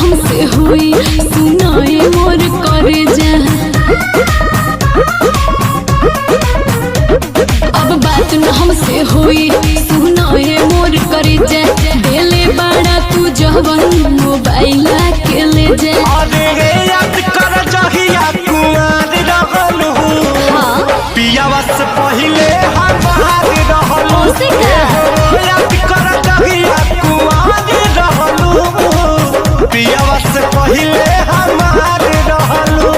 हमसे हुई सुनाए मोर करे जा। अब बात न हमसे हुई सुनाए मोर करे जा। देले बाड़ा तू जवन मोबाइल के ले जा। अरे याद कर जहिया कुंवर रहलू। हाँ पियावा से पहिले हम बाहर रहलू। याद कर जहिया कुंवर रहलू। पियावा से पहिले हम बाहर रहलू।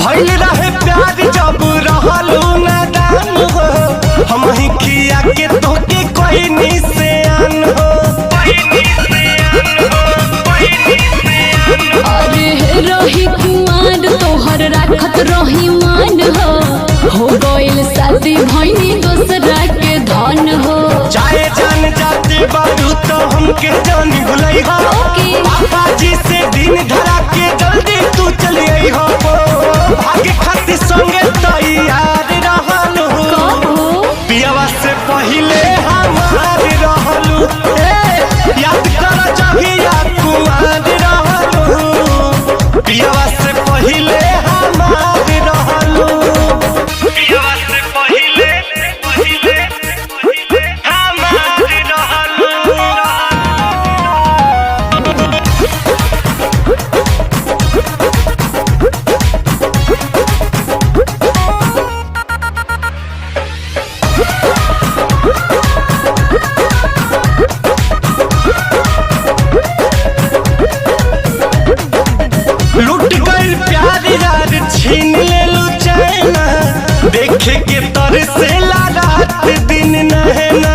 भइल रहे प्यार जब रहलू नादान हो। हम ही खिया के तोके कोई निशान हो। अरे रही कुमार तोहर राखत रही मान हो गइल शादी भइनी दूसरा के धन हो। चाहे जान जाते बारू तो हमके जान भुलई हो। पापा जी से दिन धरा के जल्दी तू चली आई हो। भाग्य खातिर संगे तैयार रहलू। पियावा से पहिले हमार रहलू। याद कर जहिया कुमार रहलू। पियावा से पहिले हमार रहलू। पियावा से पहिले हमार रहलू। लुट गई प्यार यार छीन ले लू चैना। देखे के तर से रात दिन नहना।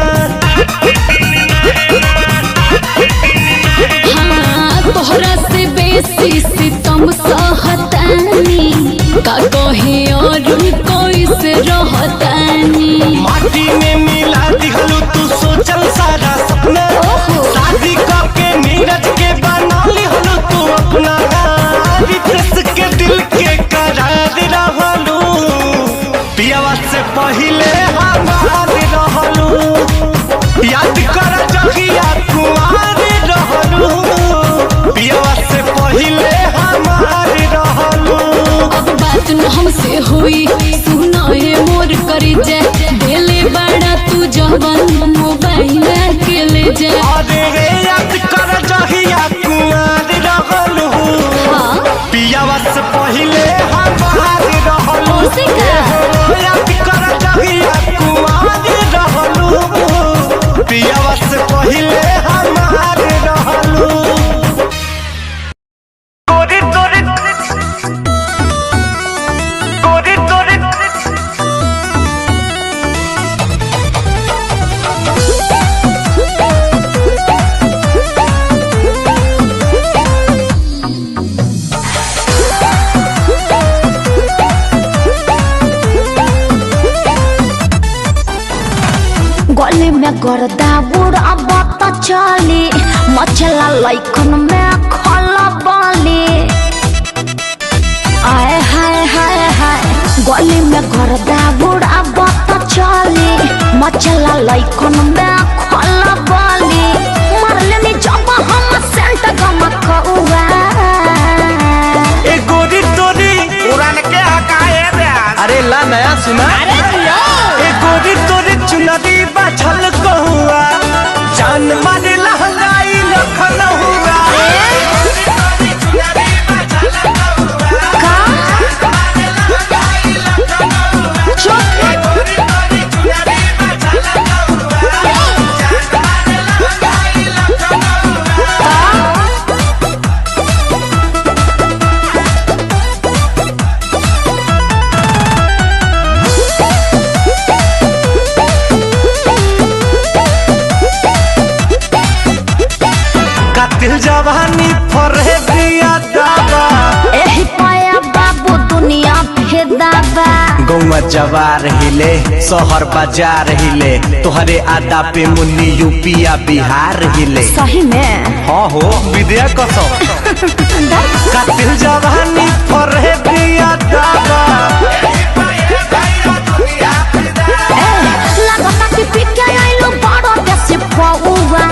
हाँ तोहरा से बेसी सितम सहतानी का कहे और कोई से रहतानी। माटी में मिला दिहलू तू सोचल सारा सपना। शादी करके नीरज के बना लिहलू तू अपना। रितेश के दिल के करार रहलू। पियावा से पहिले हमार रहलू। याद कर जहिया कुंवार रहलू। पियावा से पहिले हमार रहलू। अब बात न हमसे हुई सुनाए मोर करे जा। देले बाड़ा तू जवन मोबाइल के ले जा। अरे याद कर जहिया कुंवार रहलू। पियावा से पहिले हमार रहलू। याद कर जहिया कुंवार रहलू। पियावा से पहिले हमार रहलू। गोरी तोरी गोरी तोरी गली में गर्दा बुढ़ा बात चली। मचला लैकन में खला बाली। आए हाय हाय हाय गली में गर्दा बुढ़ा बात चली। मचला लैकन में खला बाली। मरले जब हम सेंट गमकौआ। ए गोरी तोरी पुरान के हकाए रे। अरे ला नया सुना। ए गोरी तोरी चुनरी बाछल कहुआ। जान मारे लहंगाई लखन हुआ। गौवा जवार हिले शहर बाजार हिले तोहरे आदा पे मुन्नी यूपिया बिहार हिले। सही में हाँ हो विद्या कसम कातिल जवानी पर है बिया दादा लगता कि पिके आइलो बड़ो देसी पौवा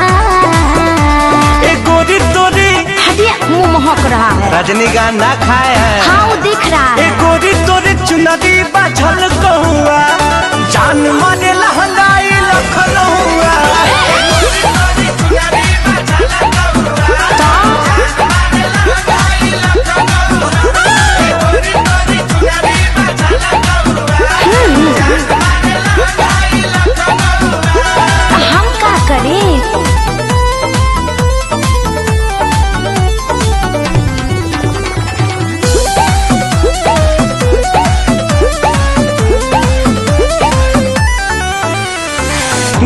ए गोरी तोरी हटिया मुंह महक रहा है। रजनीगंधा खाए है हाँ वो दिख रहा ए है। गोरी तोरी चुनरी बाझल कहुआ जान मारे लहंगाई लखनऊआ हम क्या करें?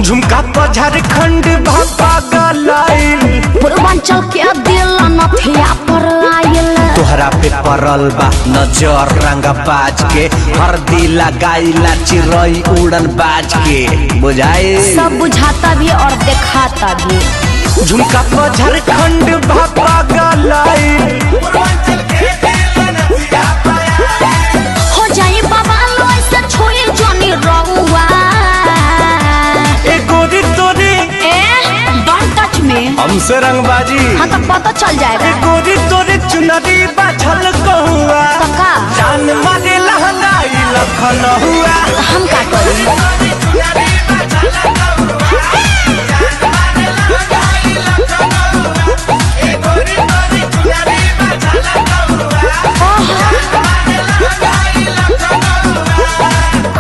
झुमका पर झारखंड भापा गलाइल पूर्वांचल के दिल नथिया पर आयल तोहरा पे पड़ल बा नजर रंगा बाज के हरदी लगाइला चिरई उड़न बाज के बुझाए सब बुझाता भी और दिखाता भी। झुमका पर झारखंड भापा गलाइल हो जाए बाबा लो ऐसे छोए जानी रहुआ ए गोरी तोरी डोंट टच मी। हमसे रंगबाजी हाँ तो पता चल जाएगा। ए गोरी तोरी चुनरी बाझल कहुआ कका जान मारे लहंगाई लखनऊआ हम क्या करें?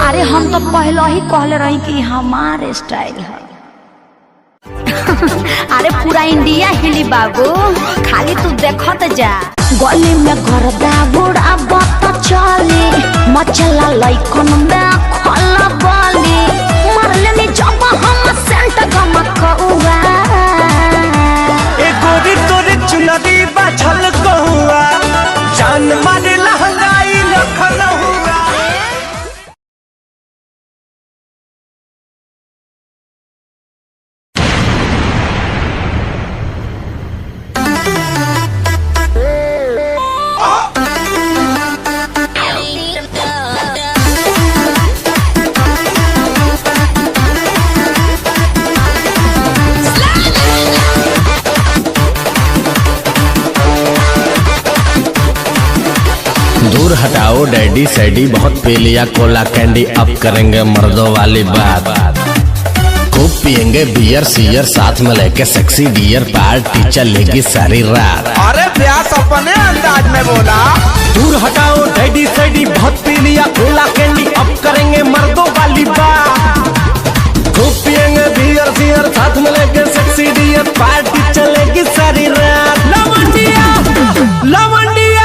अरे हम तो पहले ही कहले रही कि हमारे स्टाइल है। अरे पूरा इंडिया हिली बाबू खाली तू देखत जा। गली में गर्दा बुढ़ा बत चली मचला लइकन में खला बली मरले नी जब हम सेंट गमकउआ ए गोरी तोरी चुनरी बाझल कहुआ जान मारे लहंगाई लखनऊआ। दूर हटाओ डैडी सैडी बहुत पी लिया कोला कैंडी अब करेंगे मर्दों वाली बात। खूब पियेंगे बियर सियर साथ में लेके सेक्सी डियर पार्टी चलेगी सारी रात। अरे व्यास अपने अंदाज में बोला। दूर हटाओ डैडी सैडी बहुत पी लिया कोला कैंडी अब करेंगे मर्दों वाली बात। खूब पियेंगे बियर सियर साथ में लेके सेक्सी डियर पार्टी चलेगी सारी रात। लवंडिया लवंडिया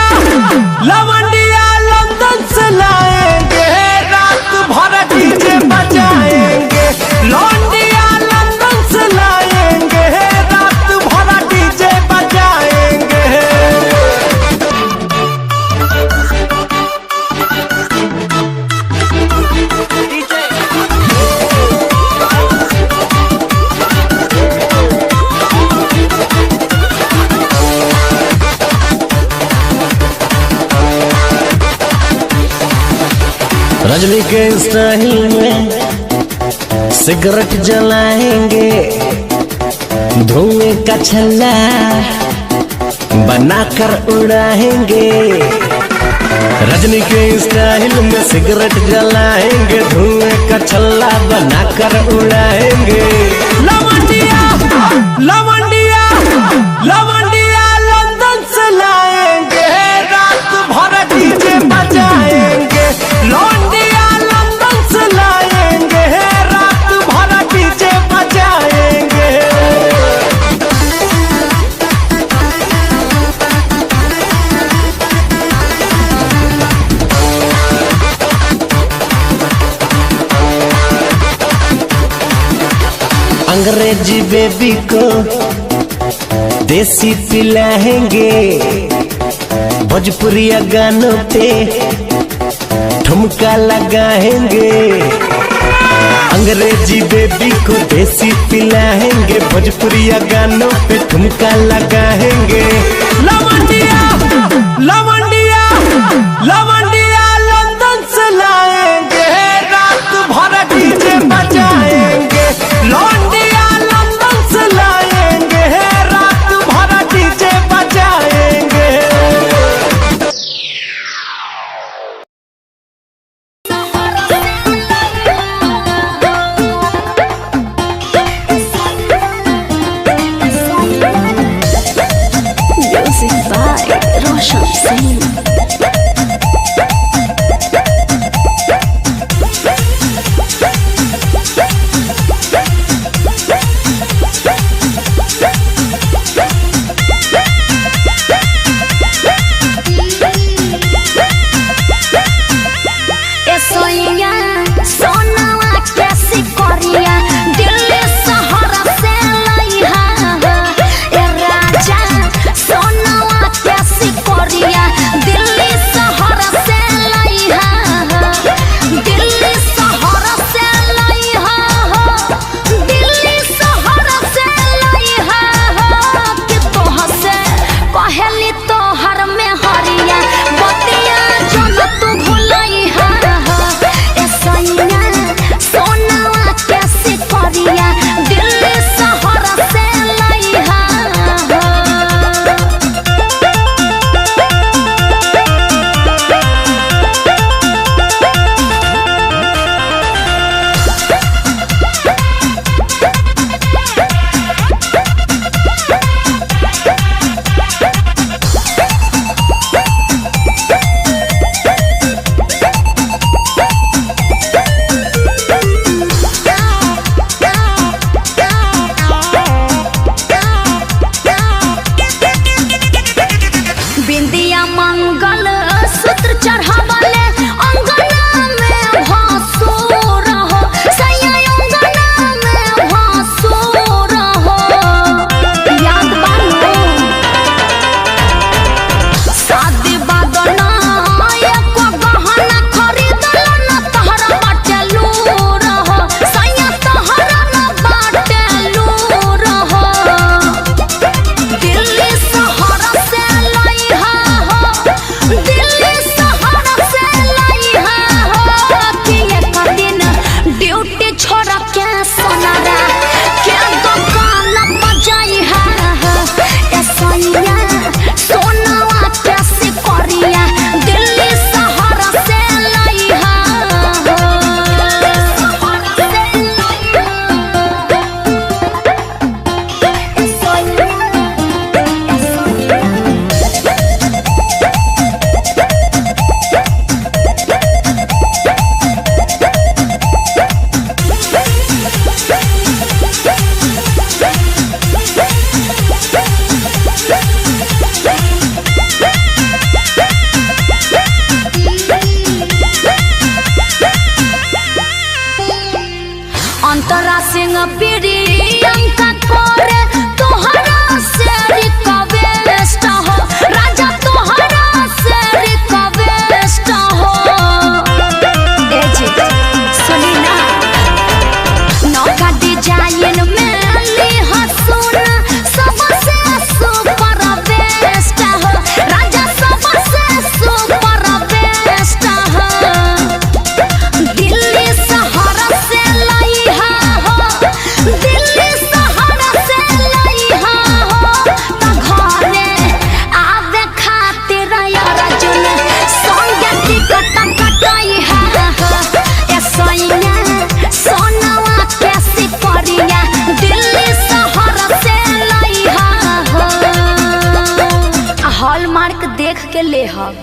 लवंडिया लंदन से लाएंगे रात भर डीजे बजाएंगे। लवंडिया लंदन से लाएंगे रात भर डीजे बजाएंगे। रजनी के स्टाइल में सिगरेट जलाएंगे धुएं का छल्ला बनाकर उड़ाएंगे। रजनी के स्टाइल में सिगरेट जलाएंगे धुएं का छल्ला बनाकर उड़ाएंगे। लवंडिया लवंडिया लवंडिया लंदन से लाएंगे रात भर डीजे बजाएंगे। लवंडिया लंदन से लाएंगे रात भर डीजे बजाएंगे। अंग्रेजी बेबी को देसी पिलाएंगे भोजपुरिया गानों पे ठुमका लगाएंगे, अंग्रेजी बेबी को देसी पिलाएंगे, भोजपुरिया गानों पे ठुमका लगाएंगे। लवंडिया लवंडिया लवंडिया लंदन से लाएंगे, रात भर डीजे बजाएंगे। लवंडिया लंदन से लाएंगे, रात भर डीजे बजाएंगे। Music by Roshan Singh. के ले हम।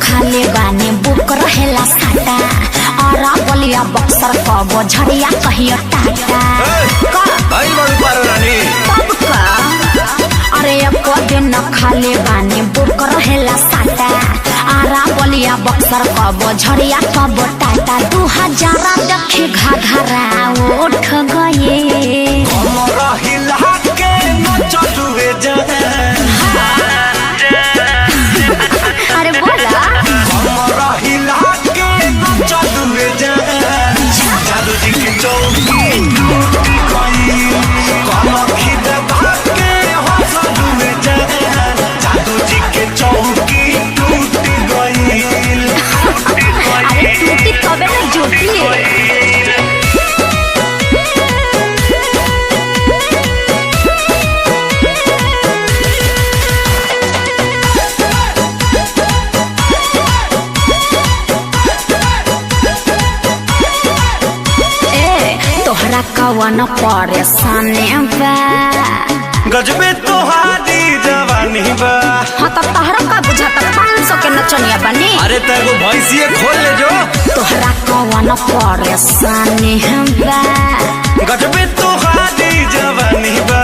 खाले बाने बुक रहेला साटा कबो झड़िया कहियो टाटा आई बड़ी पार रानी तब का अरे एको दिन न खाले बानी बुक रहेला साटा आरा बलिया बक्सर कबो झड़िया कबो टाटा 2000 देखी घाघरा उठ गए हमरा हिला के न चलुए अरे बोला हमरा हिला के न चलुए जादू जी की चौकी टूट गई कमखी दबा के हंसलुए जादू जी के चौकी टूट गई अरे टूटी तबे न जुटी तोहरा कवन परेशानी बा गजबे तोहारी जवानी बा हाँ तो तोहरा का बुझाता 500 के नचनिया बनी अरे तेरे भैंसिए खोल ले जो तोहरा कवन परेशानी बा गजबे तोहारी जवानी बा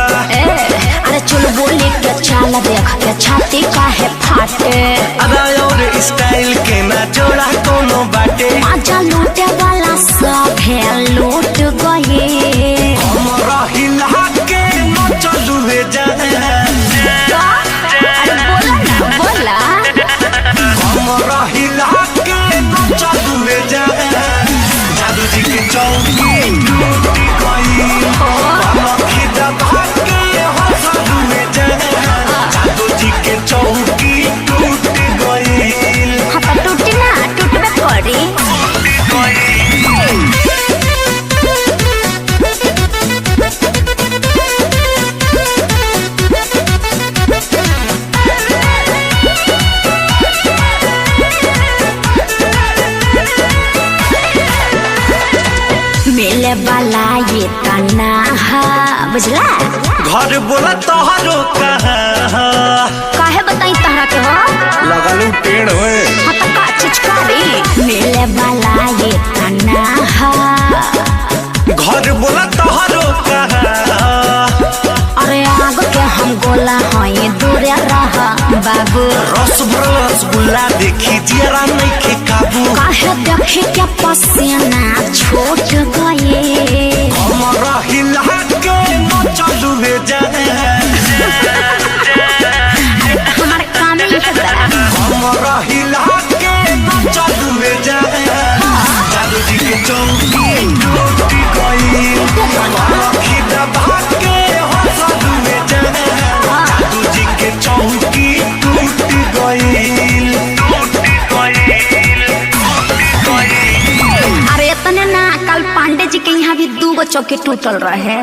अरे चल बोली के चाल देख के छाती काहे फाटे अदा और स्टाइल के ना जोड़ा कोनो बाटे आजा लूटे वाला सब है लूट गए हमरा हिला के न चलुए अरे बोला हमरा हिला के न चलुए जादू जी की चौकी टूट गई कमखी दबा के हंसलुए जादू जी के चौकी टूट गई हाँ तो टूटी ना टूटबे करी मिले वाला ये तना बुझला घर बोला तोहरो कहाँ काहे बताई तहरा के हो लगलू टेढ़ हुए हाँ तो का चिचकारी मिले वाला ये तना घर बोला तोहरो कहाँ अरे आग के हम गोला हई दूरे रह बाबू रस भरल रसगुल्ला देखी जरा नहीं के काबू काहे देखे क्या पसीना छूट गए हमरा हिला के न चलुए हमारे काम ही है हमरा हिला के न चलुए जादू जी के चौकी टूट गई कमखी दबा के हंसलुए जादू जी के चौकी टूट गई अरे इतने ना कल पांडे जी के यहाँ भी 2 चौकी टूटल रहे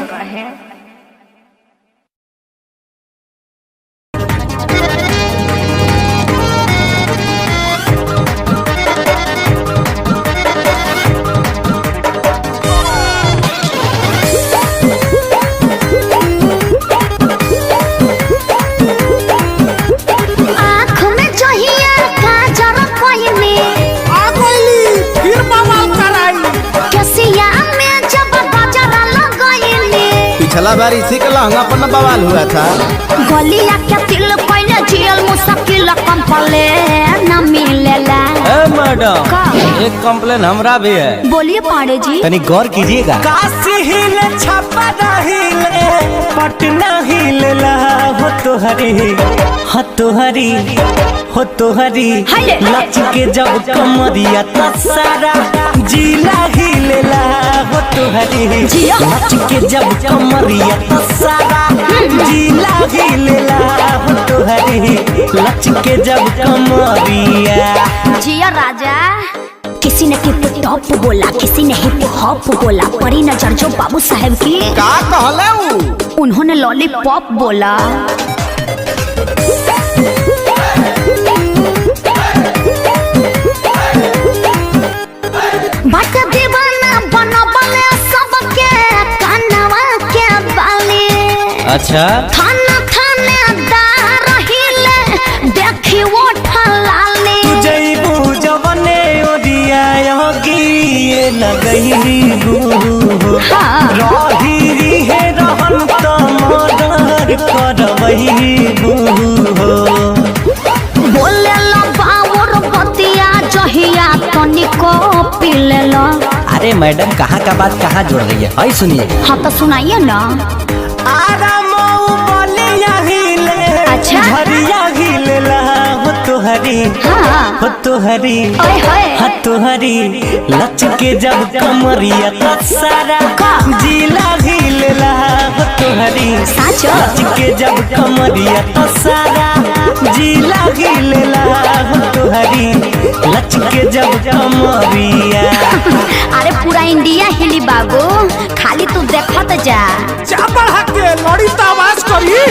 आँख में जहिया काजर कोइनी फिर बवाल कराई केसिया में जब गजरा लगइनी पिछला बार इसी के लहंगा पर न बवाल हुआ था गलिया के तिल कोइने जियल मुश्किल कंपले न मिलेला मैडम का? एक कंप्लेन हमरा भी है बोलिए पांडे जी तनी गौर कीजिएगा काशी हिले छापा हिले पटना हिले हो तोहरी हाय। लच के जब कमरिया त सारा जिला हिले हो तोहरी जिया। लच के जब कमरिया त सारा जिला हिले हो तोहरी लच के जब कमरिया जिया राजा किसी ने टिप टॉप बोला किसी ने हिप हॉप बोला परी नजर जो बाबू साहब की का कहले ऊ उन्होंने लॉलीपॉप बोला बात दीवाना बनबले सबके कनवा के बाली अच्छा थाना थानेदार हिले देखी वो ठलाली जईबू जवने ओरिया योगी लगई हो हाँ। रही है रहन तो मर्डर करवई हो बोले लो बावर बतिया जहिया तनिको पी ले लो। अरे मैडम कहाँ का बात कहाँ जोड़ रही है? आई सुनिए। हाँ तो सुनाइए ना। अच्छा। झरिया हिलेला हो तोहरी हाँ। हो तोहरी ओए होए। हो तोहरी लचके जब कमरिया तो सारा जिला हिलेला हो तोहरी साचो। लचके जब कमरिया तो सारा जिला हिलेला हो तोहरी लचके जब कमरिया। अरे पूरा इंडिया हिली बाबू, खाली तू देखत जा। जा बढ़ा के लड़ी तो आवाज करी।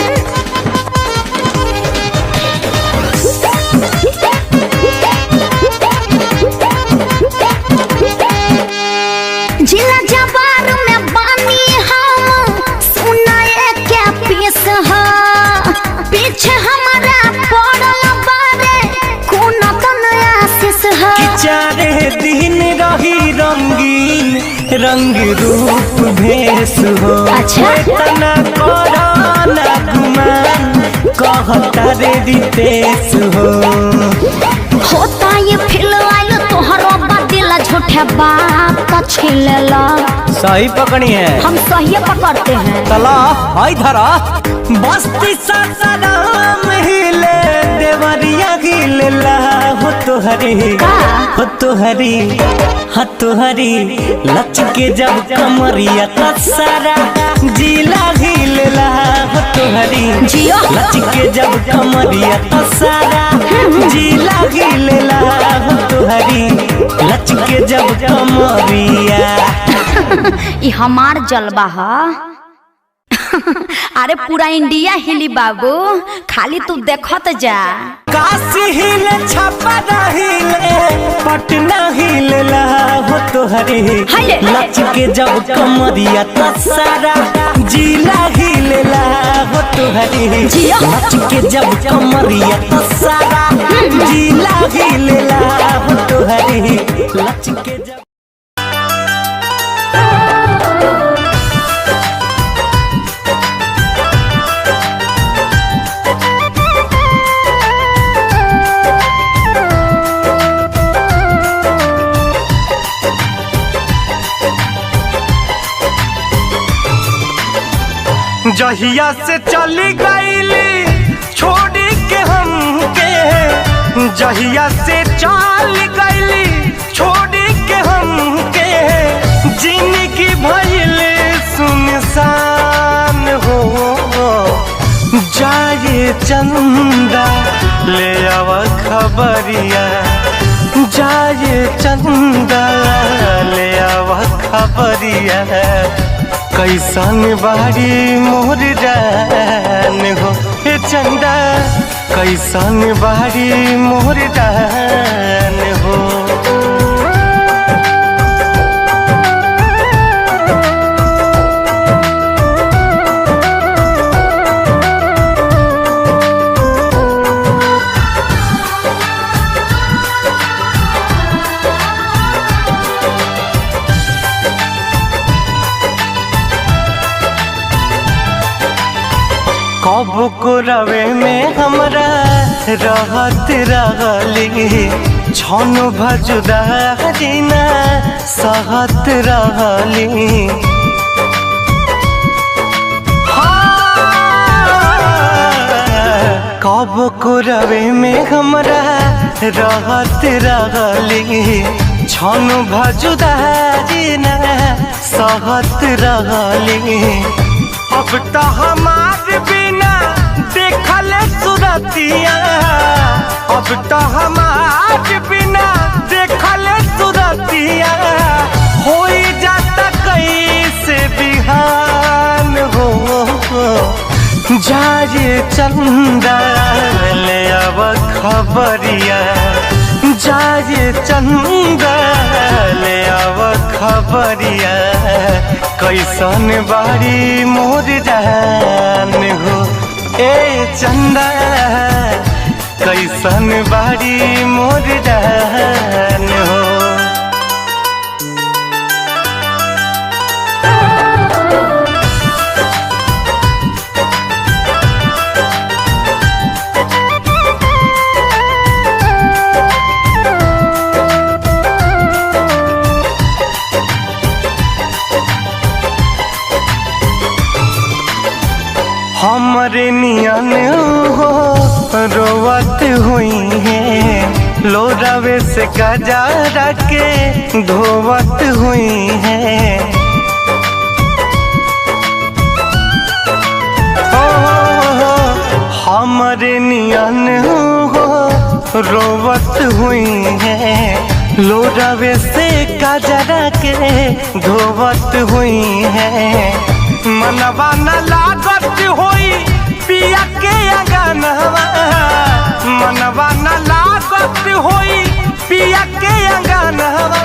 जिला जवार में बानी हम सुनाए क्या पीस है, पीछे हमारा पड़ल बारे कौन तो नया शीश है। चारे दिन रही रंगीन रंग रूप भेष हो। अच्छा। तना कोरोना गुमान कहता रे रितेश हो। होता ये फिलहाल तोहरो बदिला झूठे बात का छिलेला। सही पकड़ी है। हम सही पकड़ते हैं। तला हाय धरा बस्ती सासाराम हिले देवरिया हिले हो तोहरी हो तोहरी हो तोहरी लचके जब कमरिया तो सारा जिला हिले हो तोहरी जियो। लचके जब कमरिया तो सारा जिला हिले हो तोहरी लचके जब कमरिया। ये हमार जलवा है। अरे पूरा इंडिया हिली बाबू, खाली तू देखत जा। काशी हिले छपरा हिले पटना हिले हो तोहरी हाय। लचके जब कमरिया तो सारा जिला हिले हो तोहरी जियो। लचके जब कमरिया तो सारा जिला हिले हो तोहरी लचके जब। जहिया से चली गईली छोड़ी के हमके, जहिया से चल गईली छोड़ी के हमके, जिंदगी भइल सुनसान हो। जाए चंदा ले आव खबरिया, जाए चंदा ले आव खबरिया, कैसन बारी मोर जान हो। हे चंदा कैसन बारी मोर जान हो। कब को रवे में हमरा रहत रहली, छन भजुदारी ना सहत रहली। कब को रवे में हमरा रहत रहली, छन भजुदारी ना सहत रहली। अब तो हमार बिना देखल सुरतिया, अब तो हमार बिना देखल सुरतिया, हो जाता कैसे बिहान हो। जाए चंदा ले आव खबरिया, जाए चंदा ले आव खबरिया, कैसन बारी मोर जान हो। ए चंदा कैसन बारी मोर जान हो। हमारे नियन हो रोवत हुई है लोरावे से गजारा के धोवत हुई है। हमारे नियन हो रोवत हुई है लोरावे से गजारा के धोवत हुई है। मनवा न लागत होई पिया के अंगनवा मनवा न लागत होई पिया के अंगनवा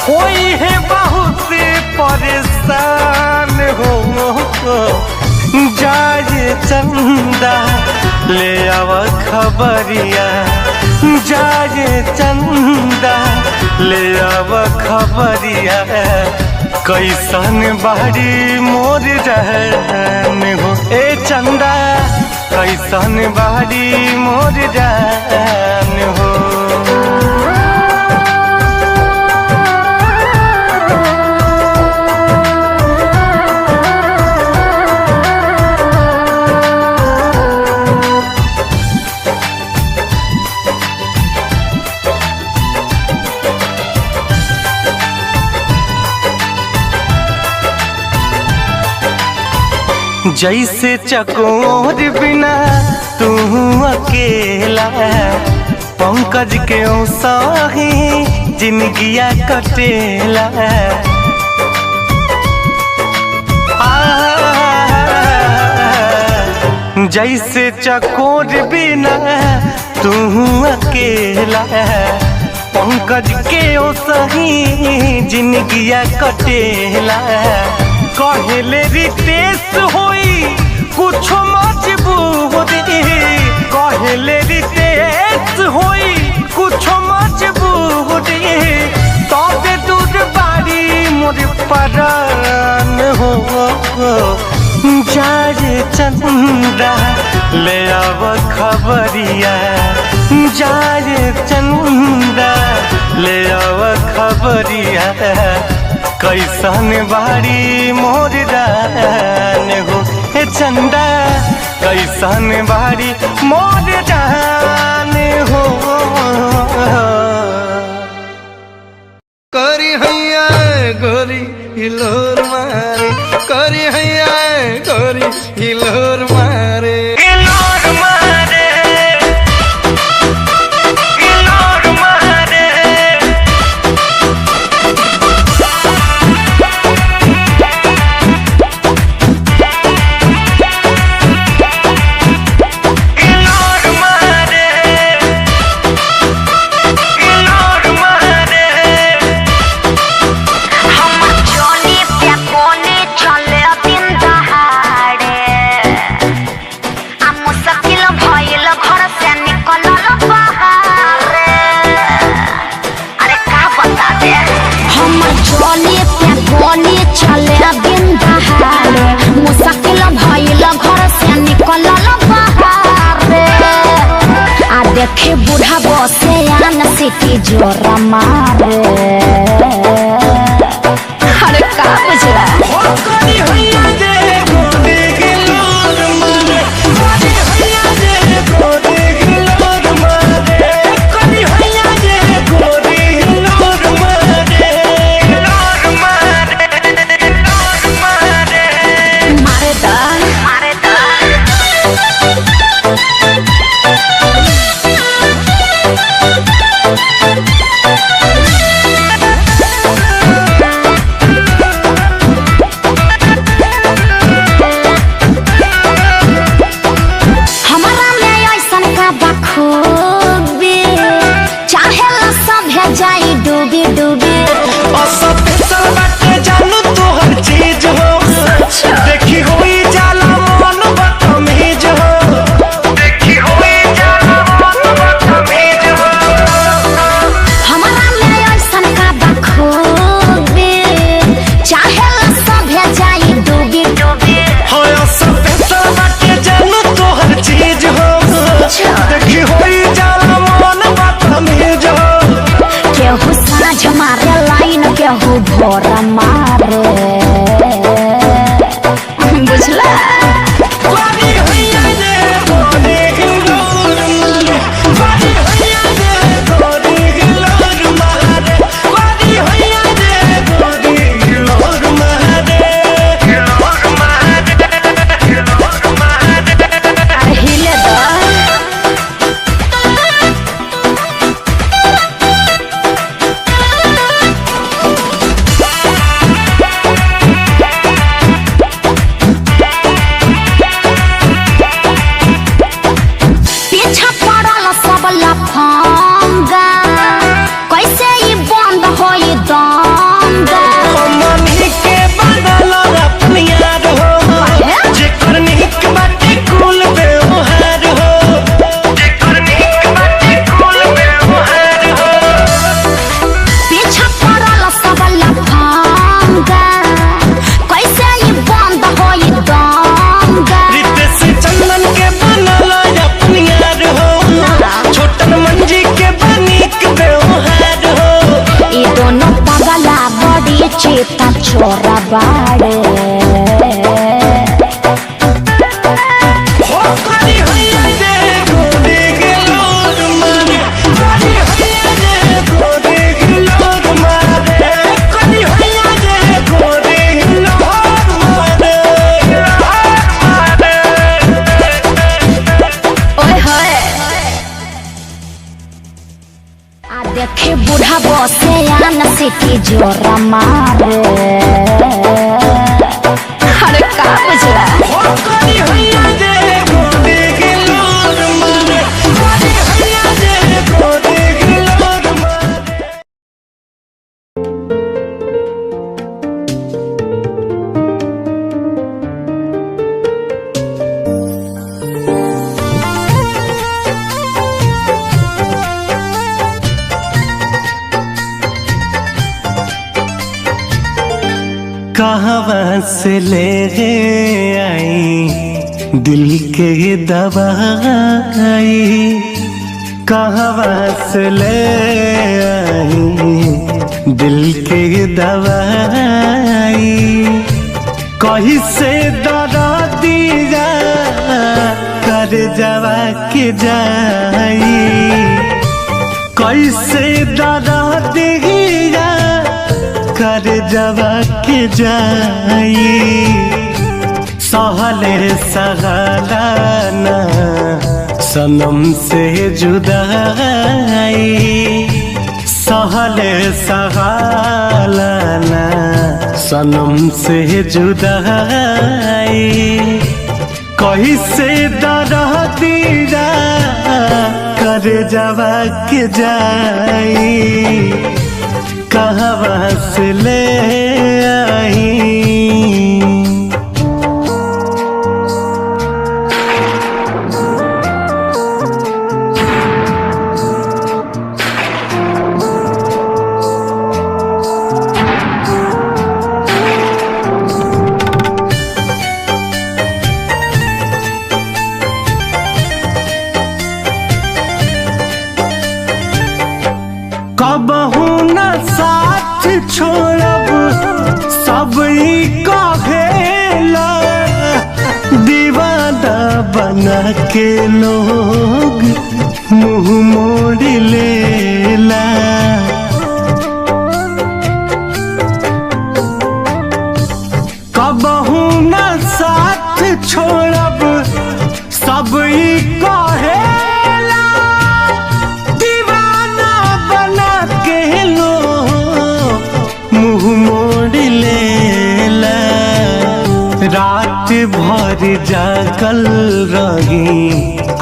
होई है बहुत परेशान हो। जाए चंदा ले आव खबरिया जाए चंदा ले आव खबरिया कैसन बाड़ी मोर रहन हो। ए चंदा कैसन बाड़ी मोर रहन हो। जैसे चकोर बिना तू अकेला पंकज के साही जिंदगिया कटेला। जैसे चकोर बिना तू अकेला पंकज के साही जिंदगिया कटेला। कहले रितेश होई कुछ मजबूरी कहले रितेश होई कुछ मजबूरी तबे दूर बाड़ी मोर परान हो। जाए चंदा ले आव खबरिया जाए चंदा ले आव खबरिया कैसन बाड़ी मोर जान हो। हे चंदा कैसन बाड़ी मोर जान हो। करी हैया गोरी हिलोर मारे करी हैया गोरी हिलोर मारे हिलोर मारे हिलोर मारे देखे बूढ़ा बसे आन सिटी जोरा मारे। अरे का बुझला भोरा मारे बुझला। छोरा बाड़े। देखे बूढ़ा बसे आन सिटी जोरा मारे। अरे का बुझला कहाँ से ले आई दिल के दवाई, कहाँ से ले आई दिल के दवाई, कहीं से दरा दिया कर जवा के जाई, कैसे दरा दिया कर जवा के जाई, सहले सहलाना सनम से जुदाई, सहले सहलाना सनम से जुदाई, कैसे दरा दिया कर जवा के जाई, कहाँ से ले आई। कबहू न साथ छोड़ब सब कहेला, दीवाना बना के लोग मुँह मोड़ लेला, कबहू न साथ छोड़ब सब कहेला, दीवाना बना के लोग मुँह मोड़ लेला, रात भर जागल रही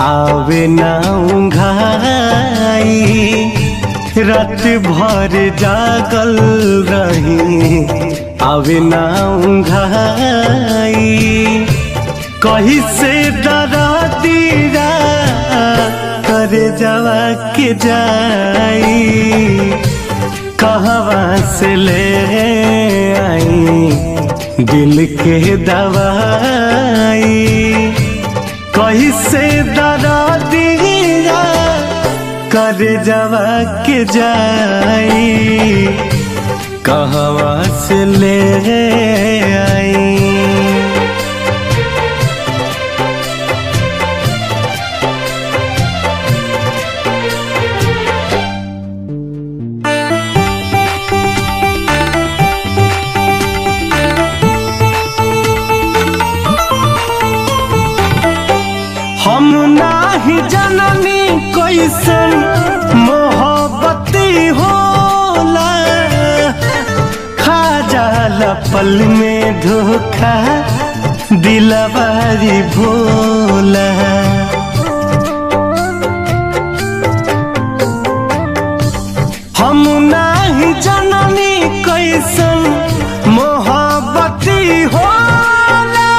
आवे ना उंघाई, रात भर जागल रही आवे ना उंघाई, कहीं से डरा दिया कर जवा के जाई, कहाँ से ले आई दिल के दवाई, कहीं से डरा दिया कर जवा के जाई, कहाँ से ले आई। हम नाही जननी कैसन मोहब्बती होला, खा जाला पल में धोखा दिलवारी भोला, हम नाही जननी कैसन मोहब्बती होला,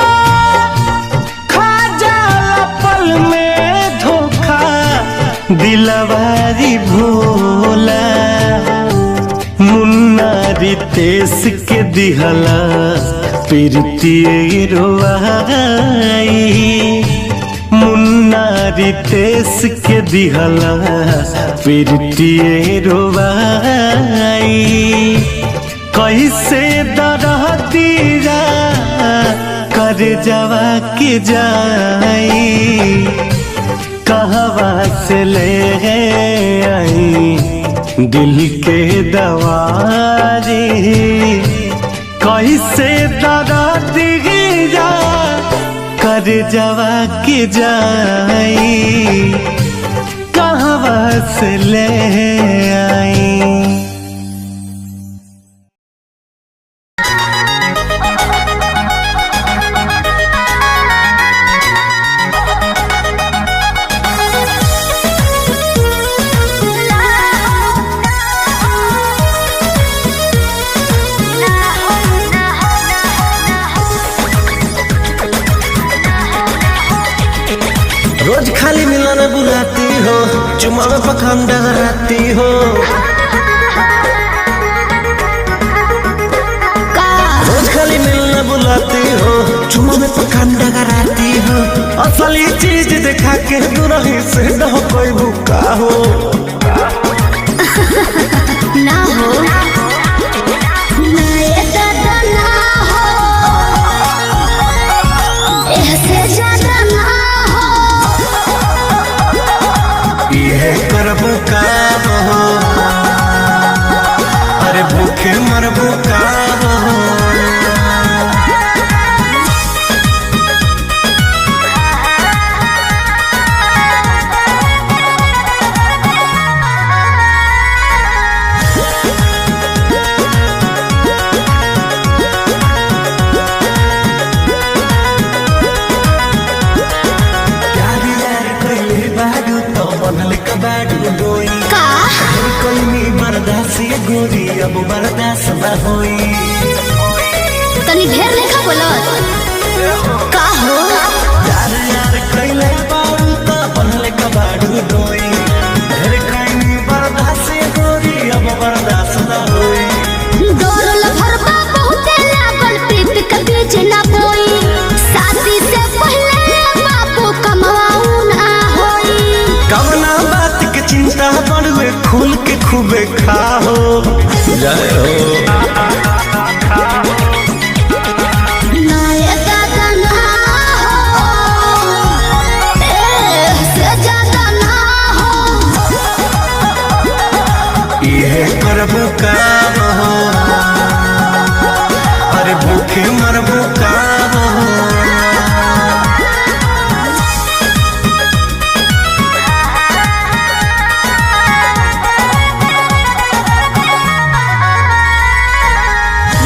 खा जाला पल में धोखा दिलवारी भोला, मुन्ना रितेश के दिहला प्रीति रोवाई, मुन्ना रितेश के दिहला प्रीति रोवाई, कैसे दरा कर जवा के जाई कहवा से ले आई दिल के दवारी कैसे दरा दिया कर जवा के जाई कहवा से ले आई। रोज खाली मिलना बुलाती हो, चुमा में पखान डगराती हो। रोज खाली मिलना बुलाती हो, चुमा में पखान डगराती हो। असली चीज दिखा के दुरही से न हो कोई भूखा हो ना हो करबू काम हो, अरे भूखे मरबू काम हो। गोरी अब बर्दाश्त न होई, तनी ढेर लेखा बोलत का हो। यार यार कइले बारू त बनले कबाड़ू डोई, ढेर कइनी बर्दाश्त गोरी अब बर्दाश्त न होई। डोरल भरबा बहुते लागल प्रीत के बीच ना बोई, शादी से पहले बापू कमाऊ ना होई। कवना बात के चिंता बड़ुए खुल के खूबे खाओ जय हो। करबू काम हो, अरे भूखे मरबू काम हो।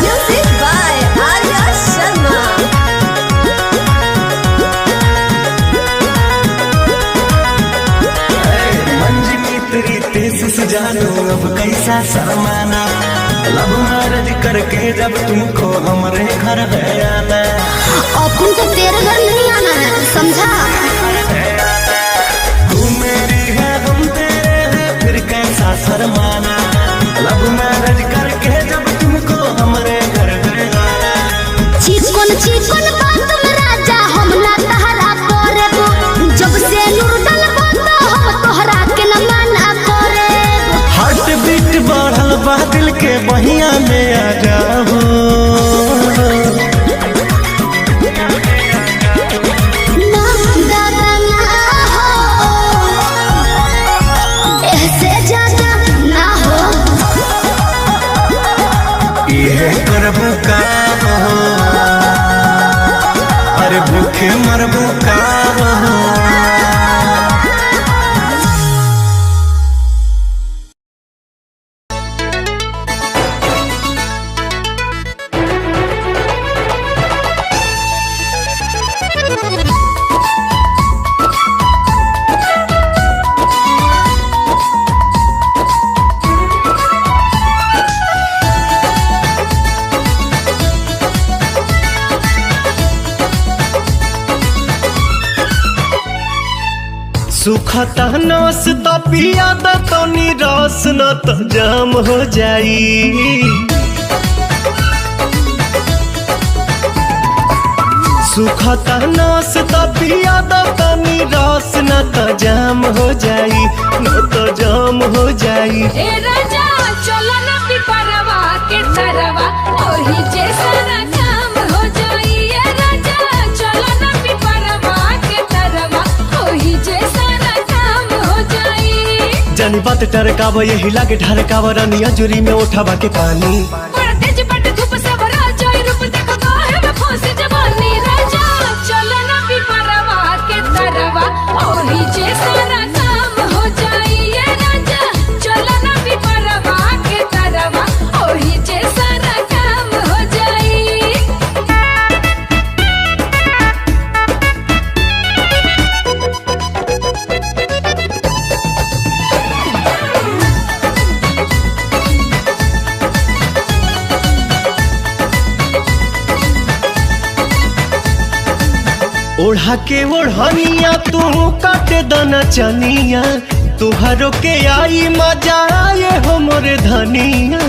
Music by Arya Sharma. जानो अब कैसा शर्माना, लव मैरिज करके जब तुमको हमारे घर है आना। अब तुमको तेरे घर नहीं आना है, समझा। तू मेरी है हम तेरे हैं, फिर कैसा शर्माना, लव मैरिज करके जब तुमको हमारे घर है आना। चिकन चिकन बात में राजा हम ना तहरा करेबो, जब से नूर डलबो तो हम तोहरा के न माना करेबो। हार्ट बीट बढ़ल बा दिल के बहिया में आ जाओ। ना दादा ना हो, ऐसे ज्यादा ना हो। ये करबू काम हो, अरे भूखे मरबू काम हो। सुखता नस तो पिया द तो निराश न तो जाम हो जाई। सुखता नस तो पिया द तो निराश न तो जाम हो जाई, न तो जाम हो जाई। ए राजा चलो ना पिपरवा के तरवा, ओही जैसा काम हो जाई। ए राजा जानी बात टरकाव यही लागे ढरकाव रानिया जुरी में उठावा के पानी बड़ा तेज पट धूप सब राजा रूप देखो काहे में फंस जवानी राजा चलो ना पिपरवा के तरवा ओही जे सारा काम हो जाई ये राजा चलो ना पिपरवा के तरवा ओही जे सारा काम हो जाई। ओढ़ा के ओढ़निया तू काटे दाना चनिया तुहरो के आई मजा आए हो मोरे धनिया।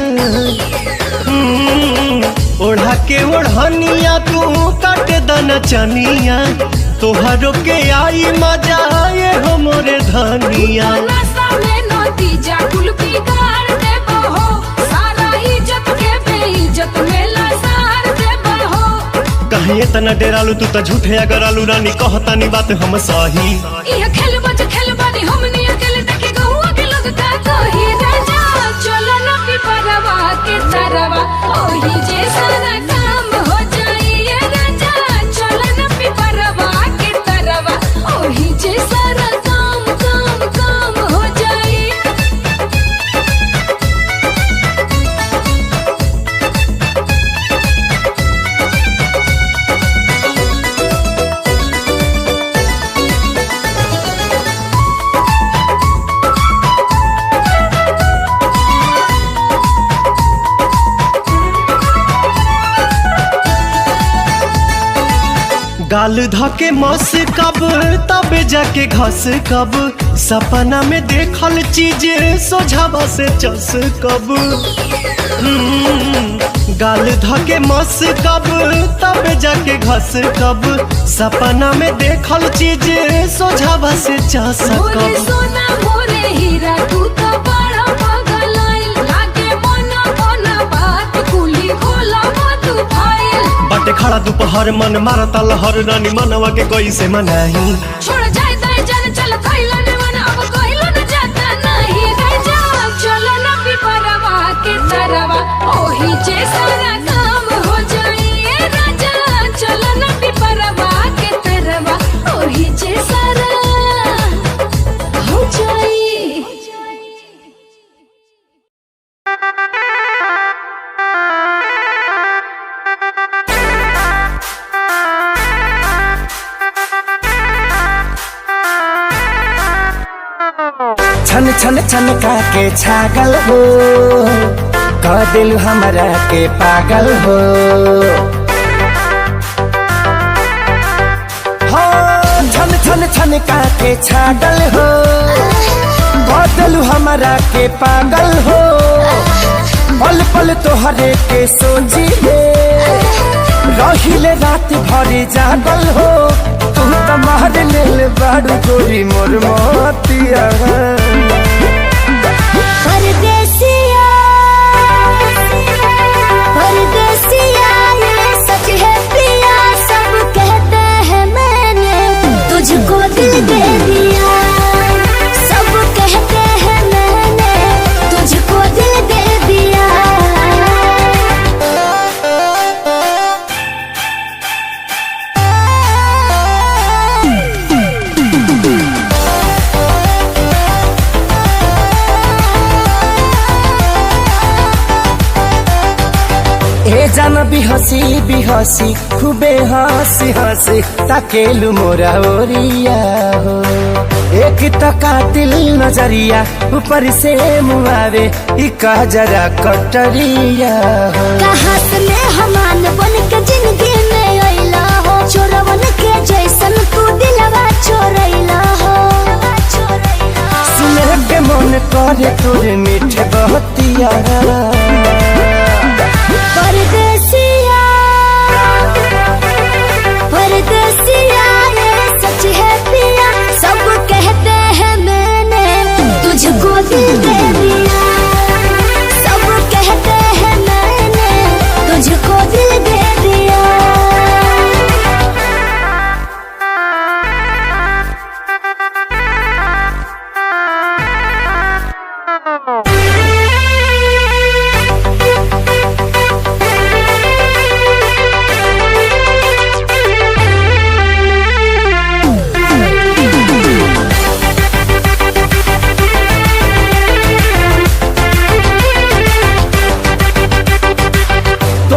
ओढ़ा के ओढ़निया तू काटे दाना चनिया तुहरो के आई मजा आए हो मोरे धनिया। नशा में नतीजा कुल बिगाड़ देबो हो सारा इज्जत के बेइज्जत में लसार देबो हो। कहीं इतना डेरालू तू तो झूठे अगर आलू रानी कहतानी बात हम सही। ये खेल बज खेल बानी हमनी अकेले देखे गहुआ के लोग का कही राजा चलो ना पिपरवा के तरवा ओही जे सारा काम हो जाई ये राजा चलो ना पिपरवा के तरवा ओही जे सारा काम काम काम हो जाई। गाल धके मस कब तबे जाके घस कब सपना में देखल चीज सोझावा से चस कब। गाल धके मस कब तबे जाके घस कब सपना में देखल चीज सोझावा से चस मोरे कब। सोना मोरे हीरा तू तो बड़ा पागल आइल लागे मना मना बात कुली खोला मत फाइल। बाटे खड़ा दोपहर मन मारता लहर रानी मनवा के कोई से मनाही। छोड़ जाए दाए जान चल खइला ने मन अब कइलो न जाता नहीं राजा चलो ना पिपरवा के तरवा ओही जे सारा काम हो जाई ए राजा चलो ना पिपरवा के तरवा ओही जे सारा हो जाई। छन छन छन का के छागल हो कह दिल हमरा के पागल हो। हाँ छन छन छन का के छागल हो कह दिल हमरा के पागल हो। पल पल तोहरे के सोची रहिले रात भरी जागल हो। तू तो मार लेल बाड़ू गोरी मोर मोतिया। परदेसिया परदेसिया ये सच है प्रिया सब कहते हैं मैंने तुझको दिल दे दिया। सब कहते हैं मैंने तुझको दिल दे दिया। ए जान बिहसी खूबे हंसी हंसी ताकेलु मोरा ओरिया हो। एक तो कातिल नजरिया ऊपर से मुआवे इका जरा कटरिया हो। कहाँ से मेहमान बन के जिंदगी में अइला हो चोरवन के जैसन तू दिलवा चोरैला हो। सुने के मन करे तोरे मीठे बहतिया। परदेसिया परदेसिया ये सच है पिया सब कहते हैं मैंने तुझको दिल दे दिया। सब कहते हैं मैंने तुझको दिल दे दिया।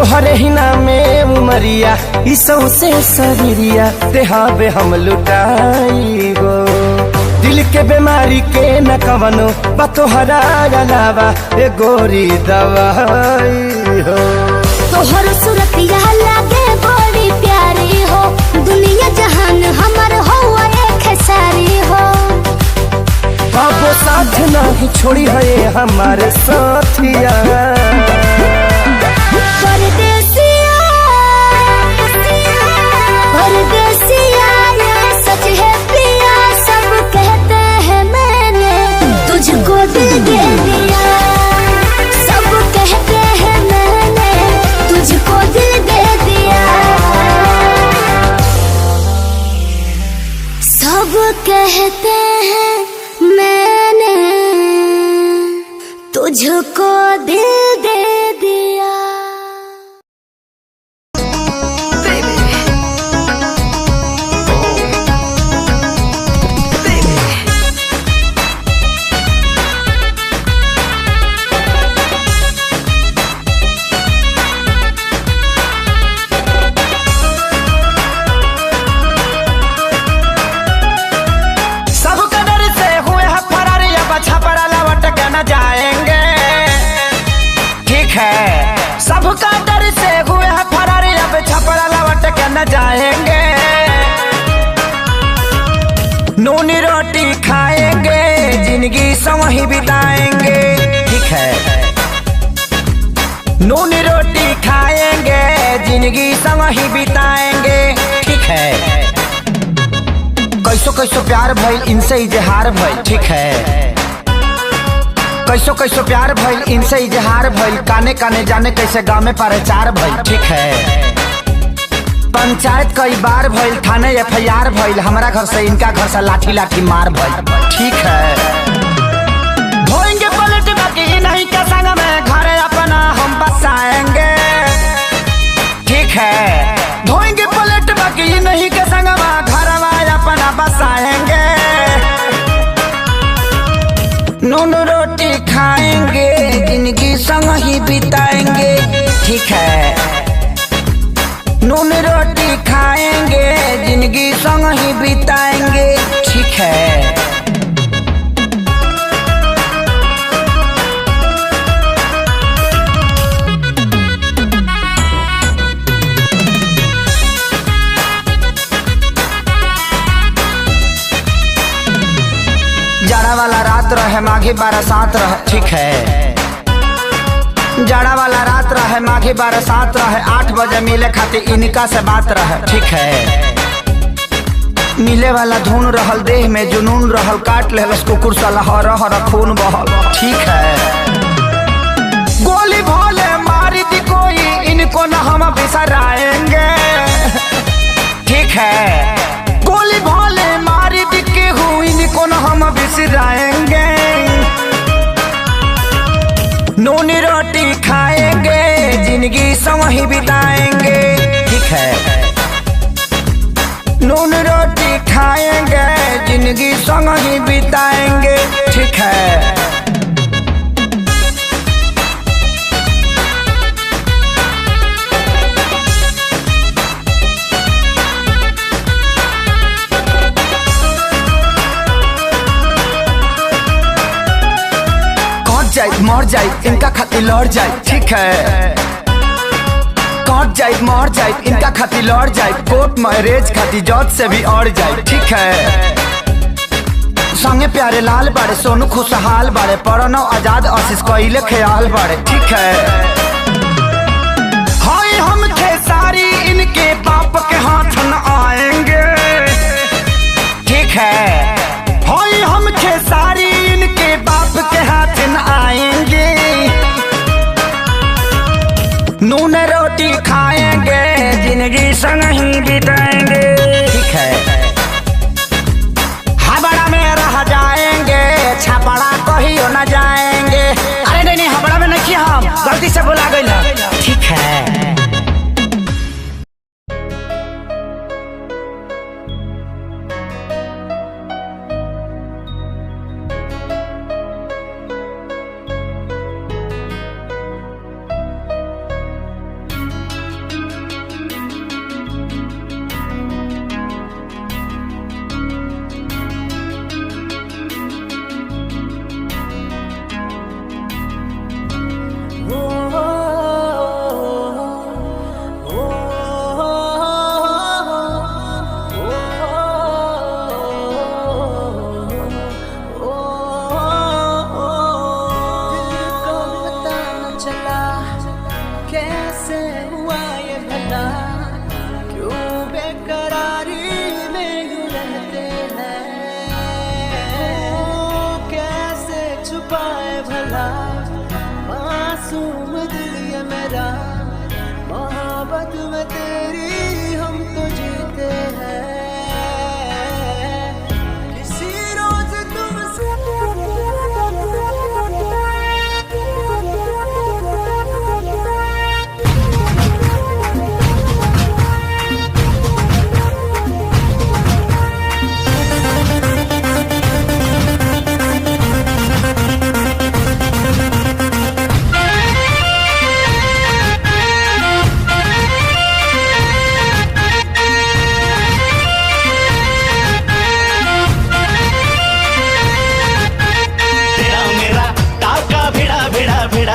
तोहरे ही नामे उमरिया इसौ से शरीरिया देहाबे हम लुटाई गो दिल के बीमारी के न कवनो बा तोहरा अलावा ए गोरी दवाई हो तोहर सूरतिया लागे बड़ी प्यारी हो दुनिया जहान हमर हो एक सारी हो बाबो साथ नहीं छोड़ी है हमारे साथिया परदेसिया परदेसिया ये सच है पिया सब कहते हैं मैंने तुझको दिल दे दिया सब कहते हैं मैंने तुझको दिल दे दिया सब कहते हैं मैंने तुझको दिल दे दिया। सबका डर से हुए हैं फरारी अब छपरा लौट के न जाएंगे नूनी रोटी खाएंगे जिंदगी संग ही बिताएंगे ठीक है नूनी रोटी खाएंगे जिंदगी संग ही बिताएंगे ठीक है कैसो कैसो प्यार भइल इनसे इजहार भइल ठीक है कैसो कैसो प्यार भइल इनसे इजहार भइल काने काने जाने कैसे गाँव में प्रचार भइल ठीक है पंचायत कई बार भइल थाने FIR भइल हमारा घर से इनका घर से लाठी लाठी मार भइल ठीक है धोएंगे पलट बाकी नहीं के संग में घर अपना हम बसाएंगे ठीक है धोएंगे पलट बाकी नहीं के संग में घर अपना बसाएंगे नून रोटी खाएंगे जिंदगी संग ही बिताएंगे ठीक है नून रोटी खाएंगे जिंदगी संग ही बिताएंगे ठीक है जाड़ा वाला रात रहे माघी बरसात रहे ठीक है जाड़ा वाला रात रहे माघी बरसात रहे 8 बजे मिले खातिर इनका से बात रहे ठीक है मिले वाला धुन रहल देह में जुनून रहल काट लेलस कुकुर साला हर हर खून बहल ठीक है गोली भोले मारी दी कोई इनको न हम बिसराएंगे ठीक है गोली भोले मारी दी के हुई इनको न हम बिसराएंगे नूनी रोटी खाएंगे जिंदगी संग ही बिताएंगे ठीक है नून रोटी खाएंगे जिंदगी संग ही बिताएंगे ठीक है मर जाए इनका खातिर लड़ जाए ठीक है कट जाए मर जाए इनका खातिर लड़ जाए कोर्ट मैरिज खातिर जज से भी अड़ जाए ठीक है संगे प्यारे लाल बाड़े सोनू खुशहाल बाड़े पढ़नो आजाद आशीष कइले ख्याल बाड़े ठीक है हाय हम खेसारी इनके बाप के हाथ न आएंगे ठीक है हाय हम खेसारी इनके बाप के हाथ न आएंगे नून रोटी खाएंगे जिंदगी संग ही बिताएंगे ठीक है हबड़ा में रह जाएंगे छपड़ा कहियो न जाएंगे अरे नहीं हबड़ा में नहीं हम गलती से बुला गई ठीक है कैसे हुआ ये भला, क्यों बेकरारी में यूं रहते हैं, कैसे छुपाए भला मासूम दिल ये मेरा, मोहब्बत में तेरी हम तो जीते हैं, किसी रोज तुमसे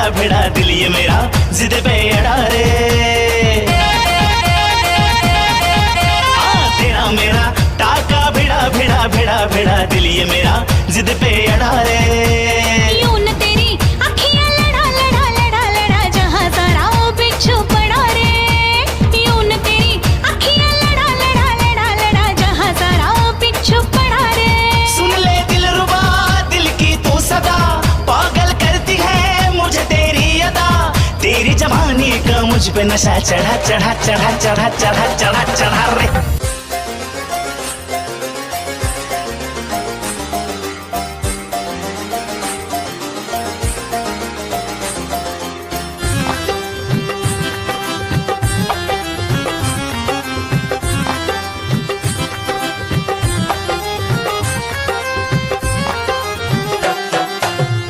भिड़ा दिल ये मेरा जिद पे अड़ा रे, तेरा मेरा टाका भिड़ा भिड़ा भिड़ा भिड़ा दिल ये मेरा जिद पे अड़ा रे, यूं न तेरी अखियां लड़ा लड़ा लड़ा लड़ा जहां सारा वो बिच्छू पड़ा रे, यूं न तेरी अखियां लड़ा लड़ा लड़ा लड़ा जहां सारा वो बिच्छू पड़ा रे, सुन ले दिलरुबा दिल की तू सदा, पागल करती है मुझे तेरी अदा, तेरी जवानी का मुझ पे नशा चढ़ा चढ़ा चढ़ा चढ़ा चढ़ा चढ़ा चढ़ा रे।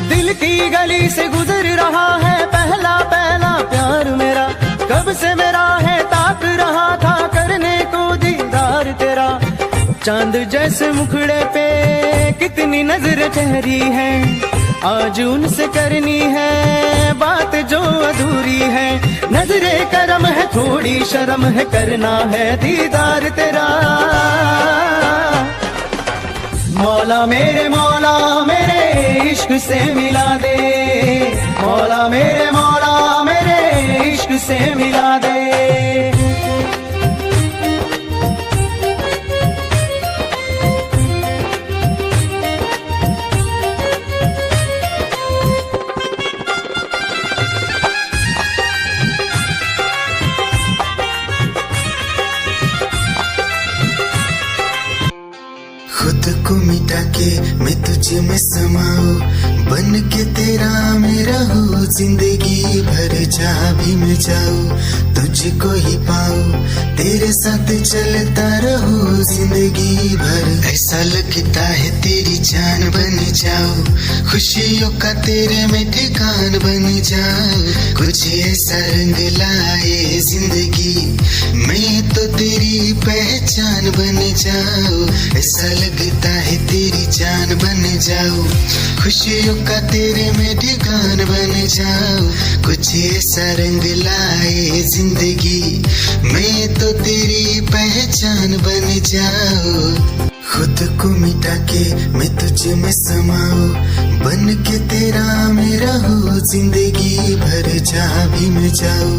दिल की गली से गुजर रहा है पहला पहला प्यार मेरा, कब से मेरा है ताक रहा था करने को दीदार तेरा, चांद जैसे मुखड़े पे कितनी नजर ठहरी है, आज उनसे करनी है बात जो अधूरी है, नजरे करम है थोड़ी शर्म है करना है दीदार तेरा, मौला मेरे इश्क से मिला दे, मौला मेरे इश्क से मिला दे। खुद को मिटा के मैं तुझे में समाऊं, बन के तेरा मैं रहूं, जिंदगी भर जहाँ भी मैं जाऊं तुझको ही पाऊं, तेरे साथ चलता रहूं जिंदगी भर, ऐसा लगता है तेरी जान बन जाऊं, खुशियों का तेरे में ठिकान बन जाऊं, कुछ ऐसा रंग लाए जिंदगी मैं तो तेरी पहचान बन जाऊं, ऐसा लगता है तेरी जान बन जाऊं, खुशियों का तेरे में ठिकान बन जाऊं, कुछ ऐसा रंग लाए जिंदगी मैं तो तेरी पहचान बन जाऊं, खुद को मिटा के मैं तुझे में समाऊं, बन के तेरा मैं रहूं, जिंदगी भर जहाँ भी मैं जाऊं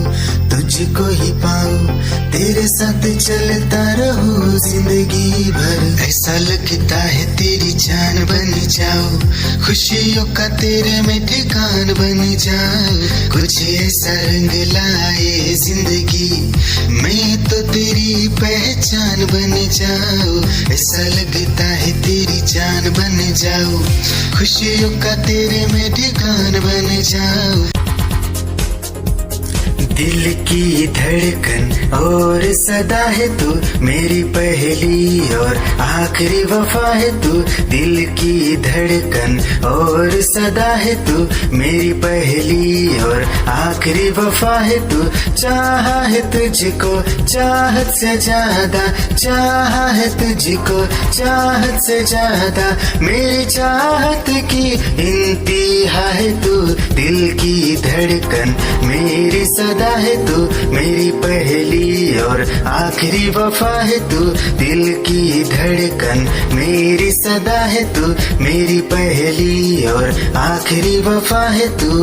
तुझको ही पाऊं, तेरे साथ चलता रहूं जिंदगी भर, ऐसा लगता है तेरी जान बन जाऊं, खुशियों का तेरे में ठिकान बन जाऊं, कुछ ऐसा रंग लाए जिंदगी मैं तो तेरी पहचान बन जाऊं, ऐसा लगता है तेरी जान बन जाऊं, खुशियों का तेरे में ठिकान बन जाऊं, दिल की धड़कन और सदा है तू मेरी पहली और आखिरी वफा है तू, दिल की धड़कन और सदा है तू मेरी पहली और आखिरी वफा है तू, चाहा है तुझको चाहत से ज्यादा, चाहा है तुझको चाहत से ज्यादा, मेरी चाहत की इंतहा है तू, दिल की धड़कन मेरी सदा है तू मेरी पहली और आखिरी वफा है तू, दिल की धड़कन मेरी सदा है तू मेरी पहली और आखिरी वफा है तू,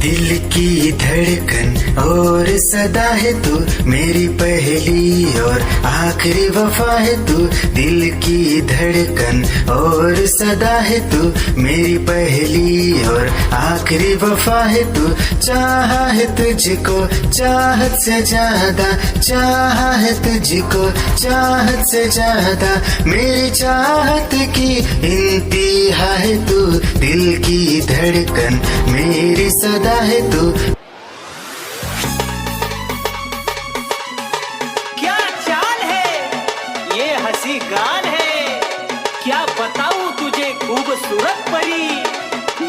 दिल की धड़कन और सदा है तू मेरी पहली और आखिरी वफा है तू। दिल की धड़कन और सदा है तू मेरी पहली और आखिरी वफा है तू। चाहा है तुझको चाहत से ज्यादा, चाहा है तुझको चाहत से ज्यादा, मेरी चाहत की इंतहा है तू। दिल की धड़कन मेरी सदा है तू। क्या चाल है ये हंसी गाल है, क्या बताऊं तुझे खूबसूरत परी,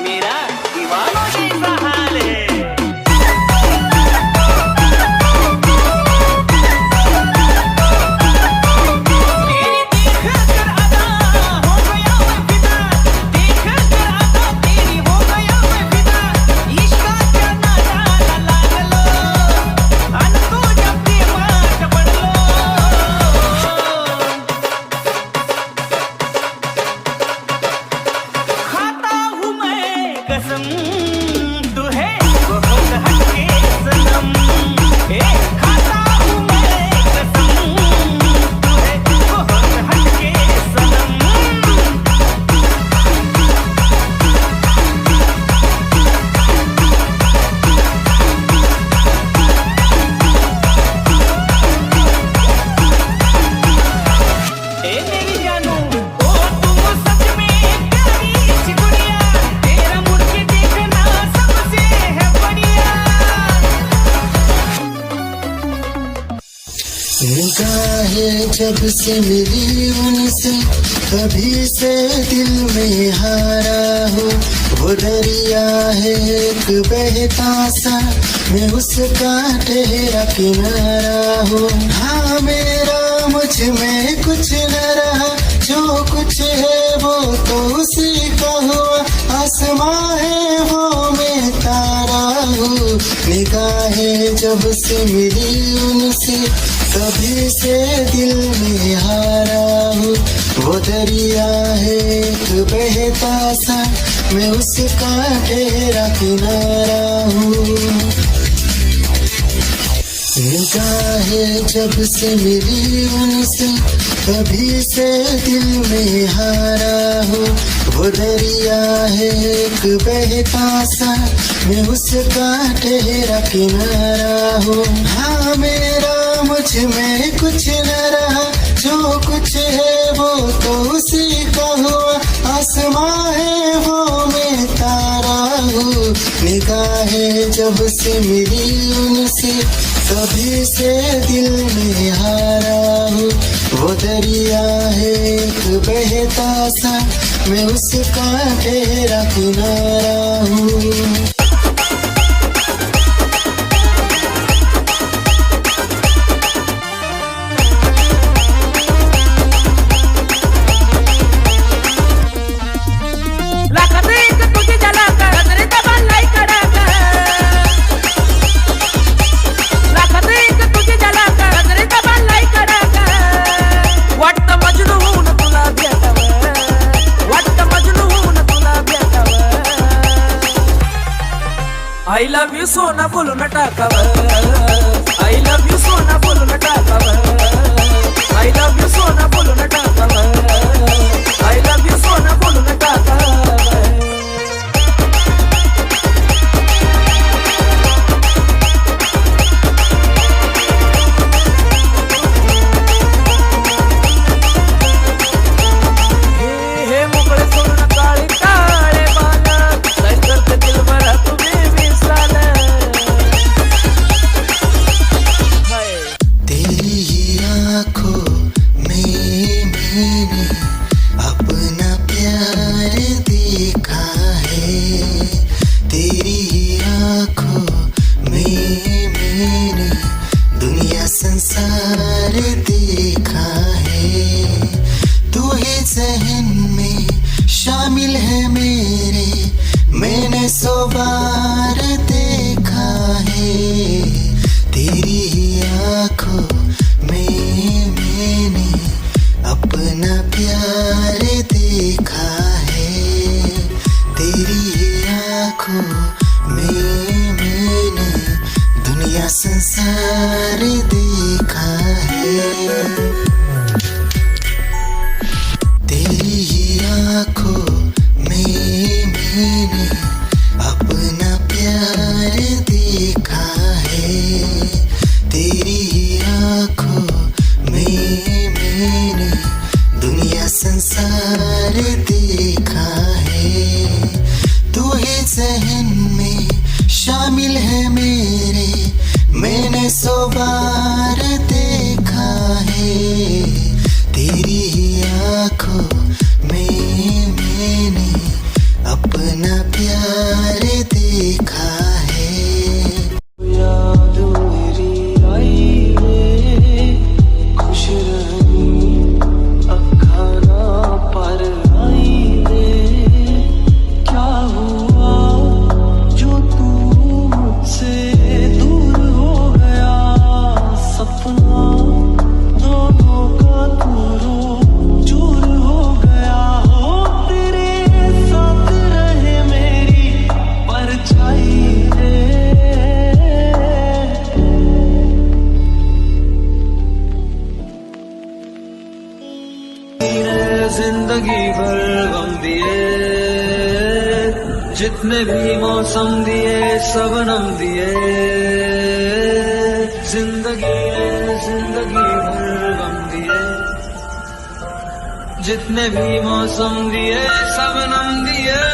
मेरा दीवानों जैसा हाल है। निगाहें जब से मिली उनसे कभी से दिल में हारा हो। वो दरिया है एक बहता सा, मैं उसका ठहरा किनारा हो। हाँ मेरा मुझ में कुछ न रहा, जो कुछ है वो तो उसी का हुआ। आसमां है वो मैं तारा हूँ। निगाहें जब से मिली उनसे कभी से दिल में हारा हूँ। वो दरिया है एक बहता सा, मैं उसका ठहरा किनारा हूँ। निगाहें जब से मिली उनसे कभी से दिल में हारा हूँ। वो दरिया है एक बहता सा, मैं उसका ठहरा किनारा हूँ। हाँ मेरा मुझ में कुछ न रहा, जो कुछ है वो तो उसी का हुआ। आसमां है वो मैं तारा हूँ। निगाहें जब से मिली उनसे कभी से दिल में हारा हूँ। वो दरिया है एक बहता सा, मैं उसका ठहरा किनारा हूँ। I love you सोना बोलो न टाकावं, I love you सोना बोलो न टाकावं, I love you सोना बोलो न टाकावं, I love you सोना बोलो न टाकावं। हे मोकळे सोडून काळे काळे बाल, सैर करते दिल भरा तुम्ही तेरी ही आँखों में मैंने अपना प्यार संसार देखा है, तेरी ही आंखों में मैंने अपना प्यार देखा है, तेरी ही आंखों में मैंने दुनिया संसार देखा है। तू ही ज़हन में शामिल है मेरे, मैंने 100 बार देखा है, तेरी ही आंखों में मैंने अपना प्यार देखा है। याद मेरी आई वे, खुश रही अखा ना पर आई वे, क्या हुआ जो तू मुझसे दूर हो गया, सपना दोनों का दूरों चूर हो गया, हो तेरे साथ रहे मेरी परछाई रे। जिंदगी भर गम दिए, जितने भी मौसम दिए सबनम दिए, जिंदगी भर गम दिए, जितने भी मौसम दिए सबनम दिए।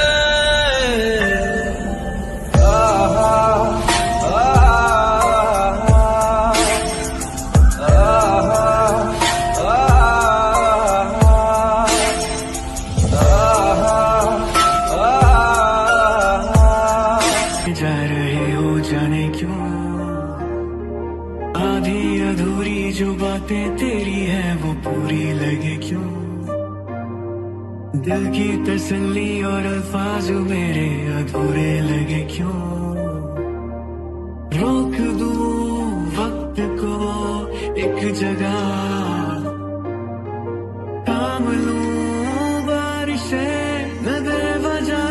जा रहे हो जाने क्यों, आधी अधूरी जो बातें तेरी है वो पूरी लगे क्यों, दिल की तसल्ली और अल्फाज मेरे अधूरे लगे क्यों, रोक दूं वक्त को एक जगह, थाम लूं बारिशें न दे वजह,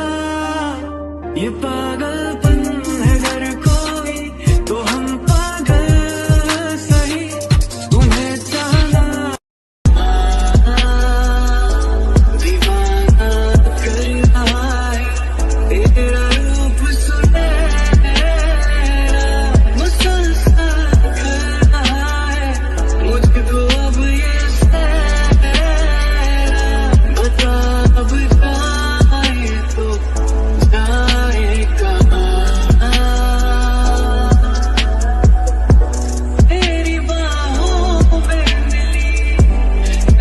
ये पागलपन है अगर कोई तो हम पागल सही, तुम्हें चाहना दीवाना कर रहा है, तेरा रूप सुनहरा मुसलसल कर रहा है, मुझको अब ये सहरा बता, अब जाए तो जाए कहाँ, तेरी बाहों में मिली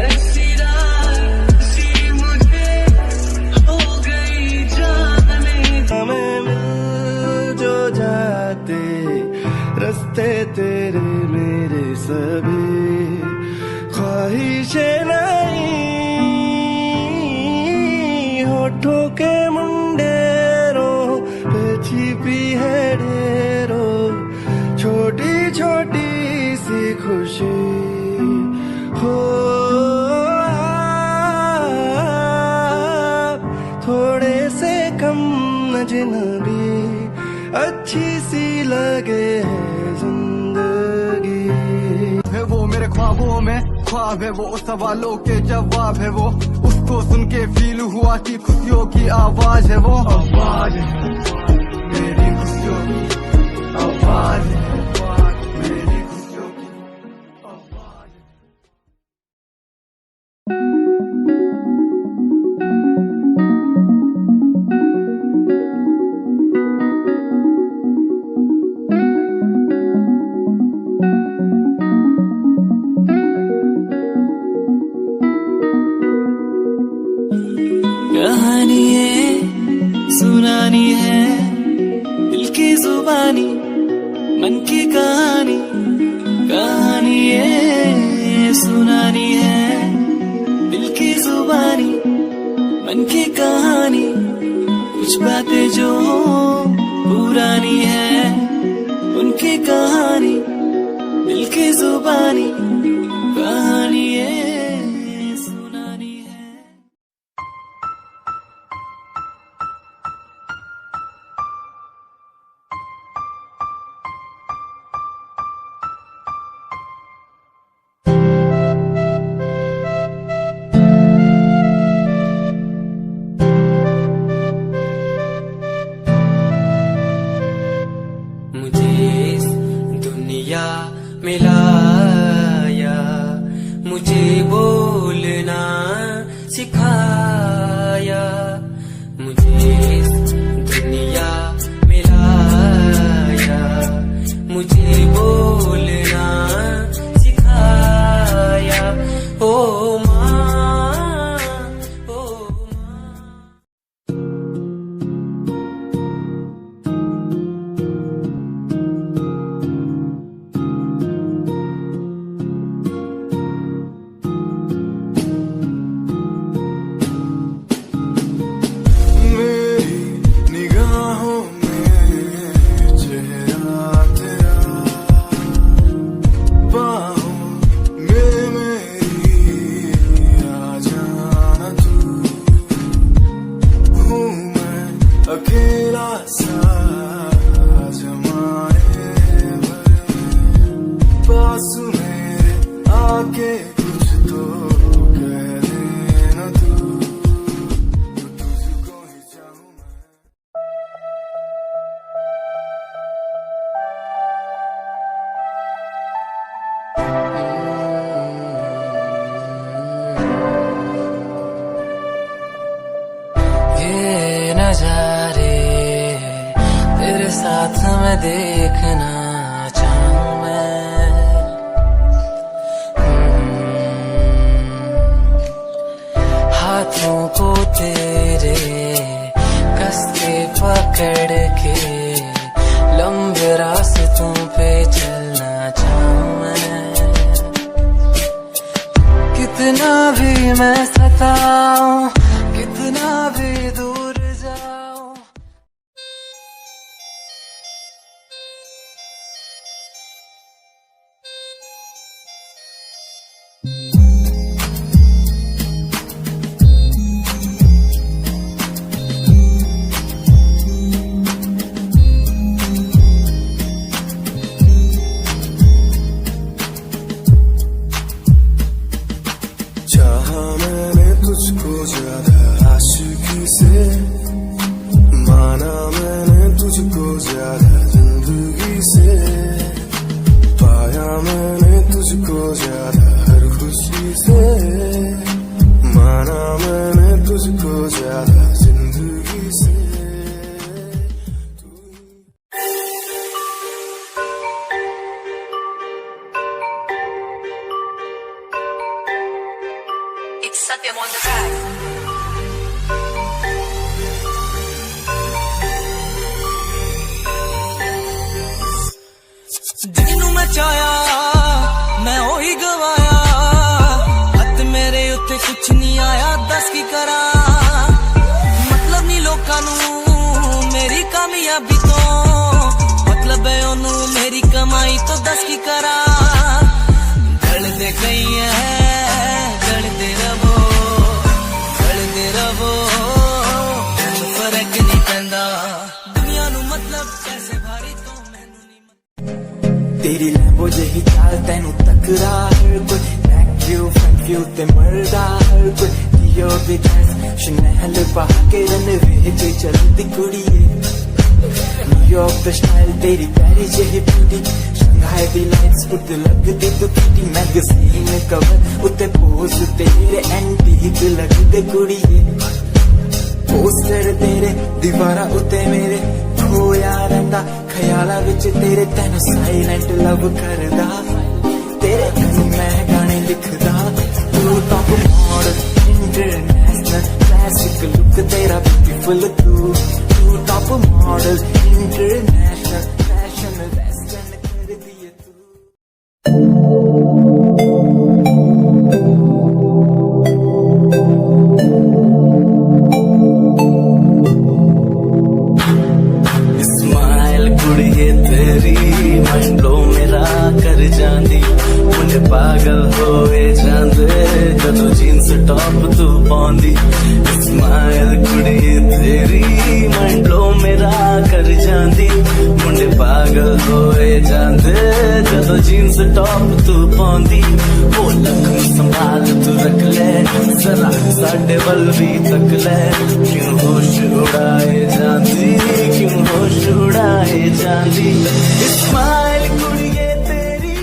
ऐसी रात सी मुझे हो गई जाने, हमें मिल जो जाते रास्ते तेरे मेरे सभी, ख्वाहिशें नहीं होठों के मुंडेरों पे छिपी है ढेरों, छोटी छोटी सी खुशी हो आप, थोड़े से कम अजनबी अच्छी सी लगे है जिंदगी। है वो मेरे ख्वाबों में ख्वाब है, वो सवालों के जवाब है, वो उसको सुन के फील हुआ कि खुशियों की आवाज है, वो आवाज है मेरी खुशियों की आवाज है, मेरी खुशियों की आवाज है। कहानी है सुनानी है, दिल की जुबानी मन की कहानी, कहानी है सुनानी है, दिल की जुबानी मन की कहानी, कुछ बातें जो पुरानी है उनकी कहानी, दिल की जुबानी कहानी है सुनानी है। मिलाया, मुझे बोलना सिखाया, मुझे दुनिया मिलाया, मुझे बोलना सिखाया। ओ माँ, ओ अकेला सा जमाने पास मेरे आके कुछ तो कह देना तू, तुझको ही चाहूं ये नजारे तेरे साथ में देखना चाहूं मैं। हाथों को तेरे कस के पकड़ के लंबे रास्तों पे चलना चाहूं मैं। कितना भी मैं सताऊं, कितना भी दूर जाऊं, चाहा मैंने तुझको ज्यादा आशिकी से, माना मैंने तुझको ज्यादा जिंदगी से, पाया मैंने तुझको ज्यादा हर खुशी से, माना मैंने तुझको ज्यादा जिंदगी से। It's Satyam on the track. Jinnu मैं चाया मैं ओही गवाया, हथ मेरे उत्ते कुछ नहीं आया, दस की करा मतलब नहीं लोकां नू मेरी कामयाबी तो, मतलब है ओनू मेरी कमाई तो, दस की करा गलते गई है गलते रवो, गलते रवो फर्क नहीं पैंदा, दुनिया नू मतलब कैसे भारी तो मैनू नहीं। तेरी लैम्बो जही चाल तैनू तकरा हर कोई, बैक व्यू फ्रंट व्यू ते मरदा हर कोई, दियो दी ड्रेस शनेल पा के रनवे ते चलदी कुड़ीए, न्यूयॉर्क दा स्टाइल तेरी पैरी जही ब्यूटी, शंघाई दी लाइट्स उत्ते लगदी तो किटी, मैगज़ीन कवर उत्ते पोज तेरे एंटीक लगदे कुड़ीए, पोस्टर तेरे दीवारा उत्ते मेरे खोया रंदा, ख्याला विच तेरे तैनू साइलेंट लव करदा, तेरे कहीं मैं गाने लिखदा, तू top model international classic look तेरा ब्यूटीफुल, तू top model international fashion western कर दिए तू। स्माइल कुड़िए तेरी मंडलो मेरा कर जांदी, मुझे पागल होए जांदे जदों जीन्स टॉप तू पाउंदी, स्माइल कुड़िए तेरी मंडलो मेरा कर जांदी, मुझे पागल होए जांदे जदों जीन्स टॉप तू पाउंदी, वो लख संभाल तू रख ले जरा साडे वल भी तक ले, क्यों होश उड़ाए जांदी, क्यों होश उड़ाए जांदी, स्माइल कुड़िए तेरी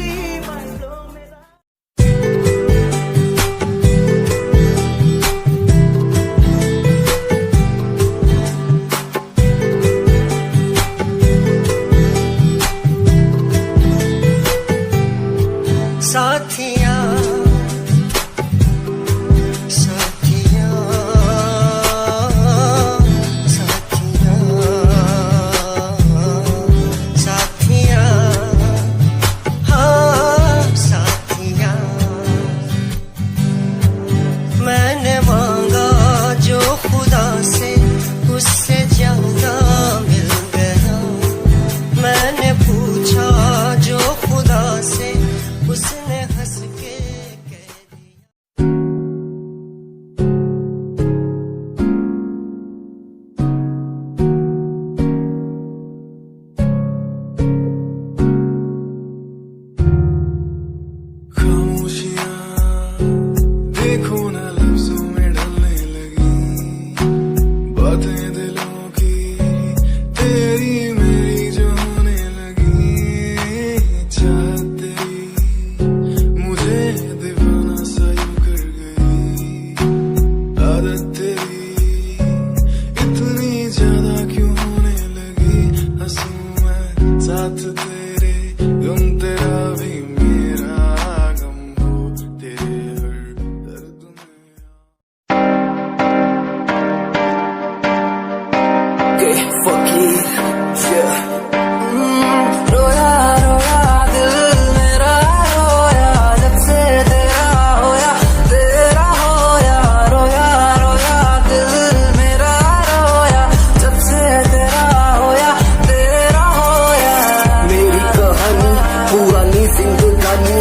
साथ तेरे गम तेरा भी मेरा गम हो तेरे हर दर्द में रोया रोया दिल मेरा रोया जब से तेरा होया रोया रोया दिल मेरा रोया जब से तेरा होया मेरी कहानी पुरानी जिंदगानी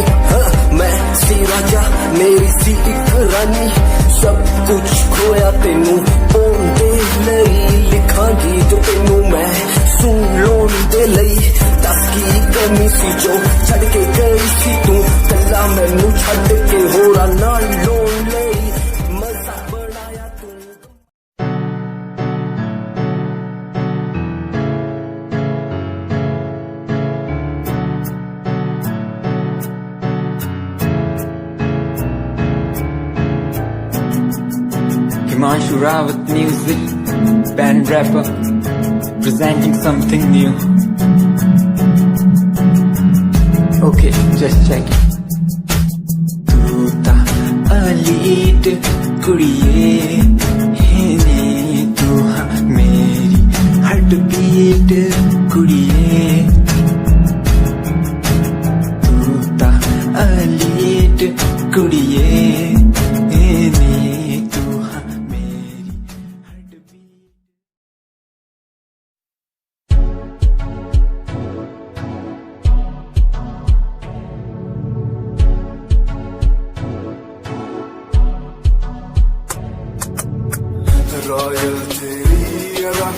मैं सी राजा मेरी सी एक रानी सब कुछ खोया तेनू पोंदे लई लिखांगी जो तेनू मैं सुन लोन दे लई दस की कमी सी जो छड़ के गई सी तू कला मैनू छड़ के होरा नाल लोन लई मजा बनाया तू Himanshu Rawat music, band rapper, presenting something new. Okay, just check it. Tu ta alit kuriye hene tu ha meri heartbeat kuriye. Tu ta alit kuriye hene tu ha meri heartbeat. Royal तेरी अदा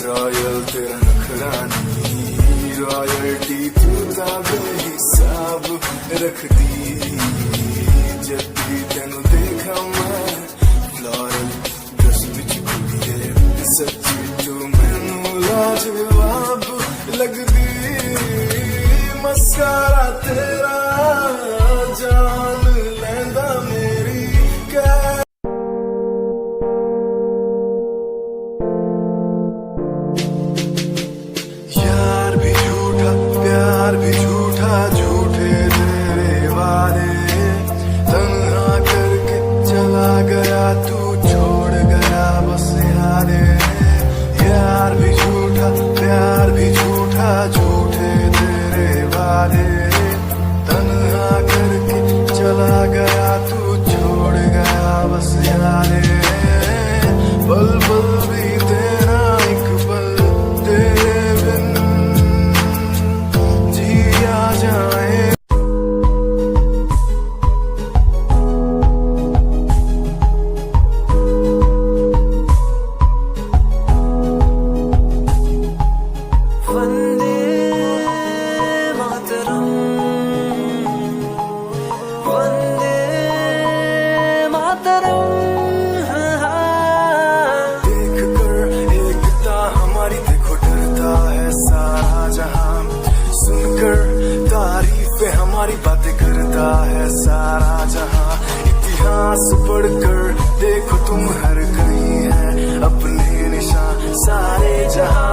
royal तेरा नखरानी royalty तू बेहिसाब रख दी जब भी तेनू देखा मैं फ्लोरल ड्रेस विच कुड़िए सच्ची तू मैनू लाजवाब लगदी मस्कारा तेरा जान लैंदा मेरी कै यार भी झूठा प्यार भी झूठा झूठे तेरे वादे तन्हा करके चला गया तू छोड़ गया बस यारे यार भी झूठा प्यार भी झूठा झूठे तेरे वादे तन्हा करके चला गया तू छोड़ गया बस यारे पल पल भी तेरा एक पल तेरे बिन जिया जाए वंदे मातरम वंदे मातरम देख कर एकता हमारी देखो डरता है सारा जहां सुनकर तारीफें हमारी बातें करता है सारा जहां इतिहास पढ़कर देखो तुम हर कहीं है अपने निशान सारे जहां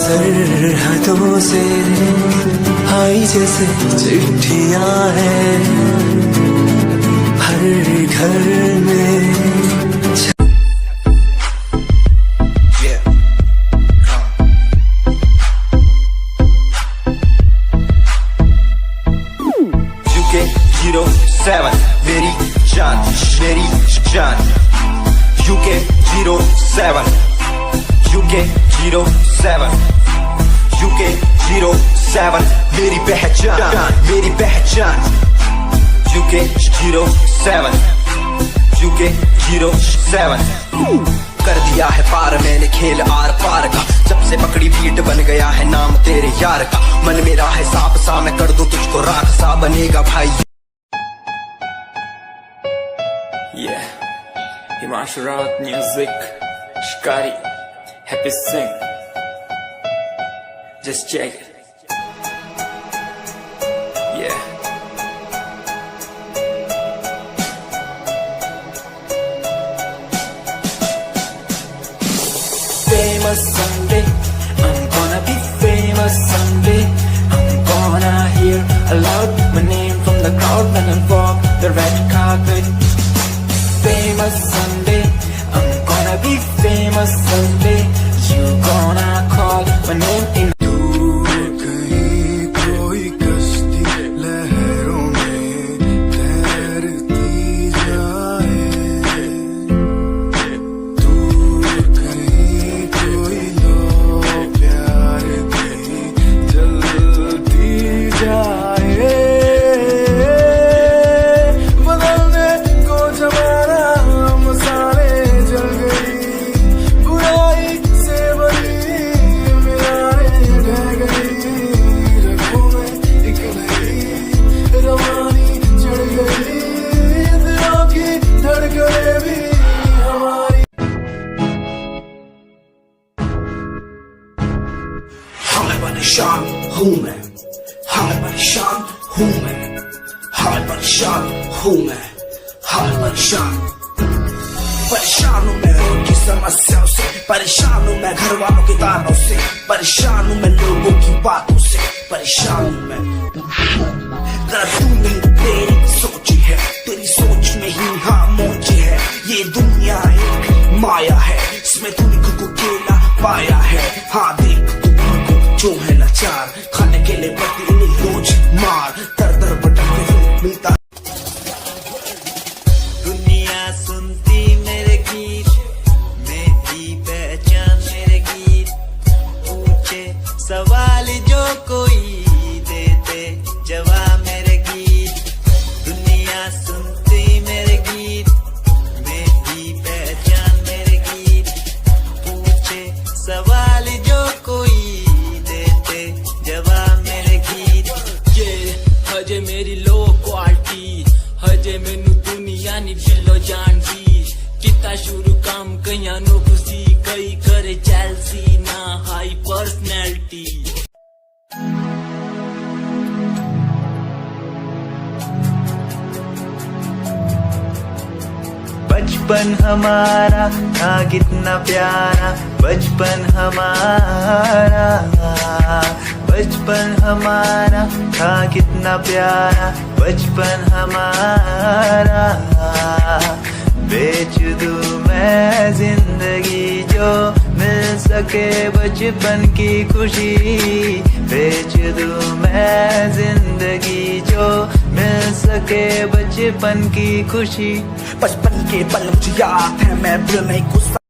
सरहदों से आई जैसे चिट्ठियां हैं हर घर में UK07 मेरी जान UK07 UK07 UK07 मेरी पहचान UK07 UK07 कर दिया है पार मैंने खेल आर पार का, जब से पकड़ी बीट बन गया है नाम तेरे यार का। मन मेरा है सांप सा मैं कर दूं तुझको राख सा, बनेगा भाई। Yeah, Himanshu Rawat music, Shikari, Happy Singh. Just check it. Yeah. Famous someday, I'm gonna be famous someday. I'm gonna hear aloud my name from the crowd when I walk the red carpet. Famous someday, I'm gonna be famous someday. You gonna call my name in. परेशान हूँ मैं, हाल परेशान हूँ मैं, हाल परेशान हूँ मैं, हाल परेशान। परेशान हूँ मैं उनकी समस्याओं से, परेशान हूँ मैं घर वालों के तानों से, परेशान हूँ मैं लोगों की बातों से, परेशान हूँ मैं। जरा तू नहीं तेरी सोच है, तेरी सोच में ही हाँ मोच है। ये दुनिया एक माया है, इसमें तूने खुद को अकेला पाया है। हाँ देख जो है लाचार, खाने के लिए पड़ती इन्हें रोज मार, दर दर भटकते हुए मिलता। दुनिया सुनती मेरे गीत, मेरी पहचान मेरे गीत, पूछे सवाल जो कोई देते जवाब मेरे गीत। दुनिया सुनती मेरे गीत, मेरी पहचान मेरे गीत, पूछे सवाल जो कोई जवाब मेरे गीत। ये हजे मेरी लो क्वालिटी, हजे मैनू दुनिया नी बिलो जानदी। किता शुरू काम कईयां नो खुशी, कई करे जेलसी ना हाई पर्सनैलिटी। बचपन हमारा था कितना प्यारा, बचपन हमारा, बचपन हमारा था कितना प्यारा, बचपन हमारा। बेच दूं मैं जिंदगी जो मिल सके बचपन की खुशी, बेच दूं मैं जिंदगी जो मिल सके बचपन की खुशी। बचपन के पल मुझे याद है, मैं भूल नहीं गुस्सा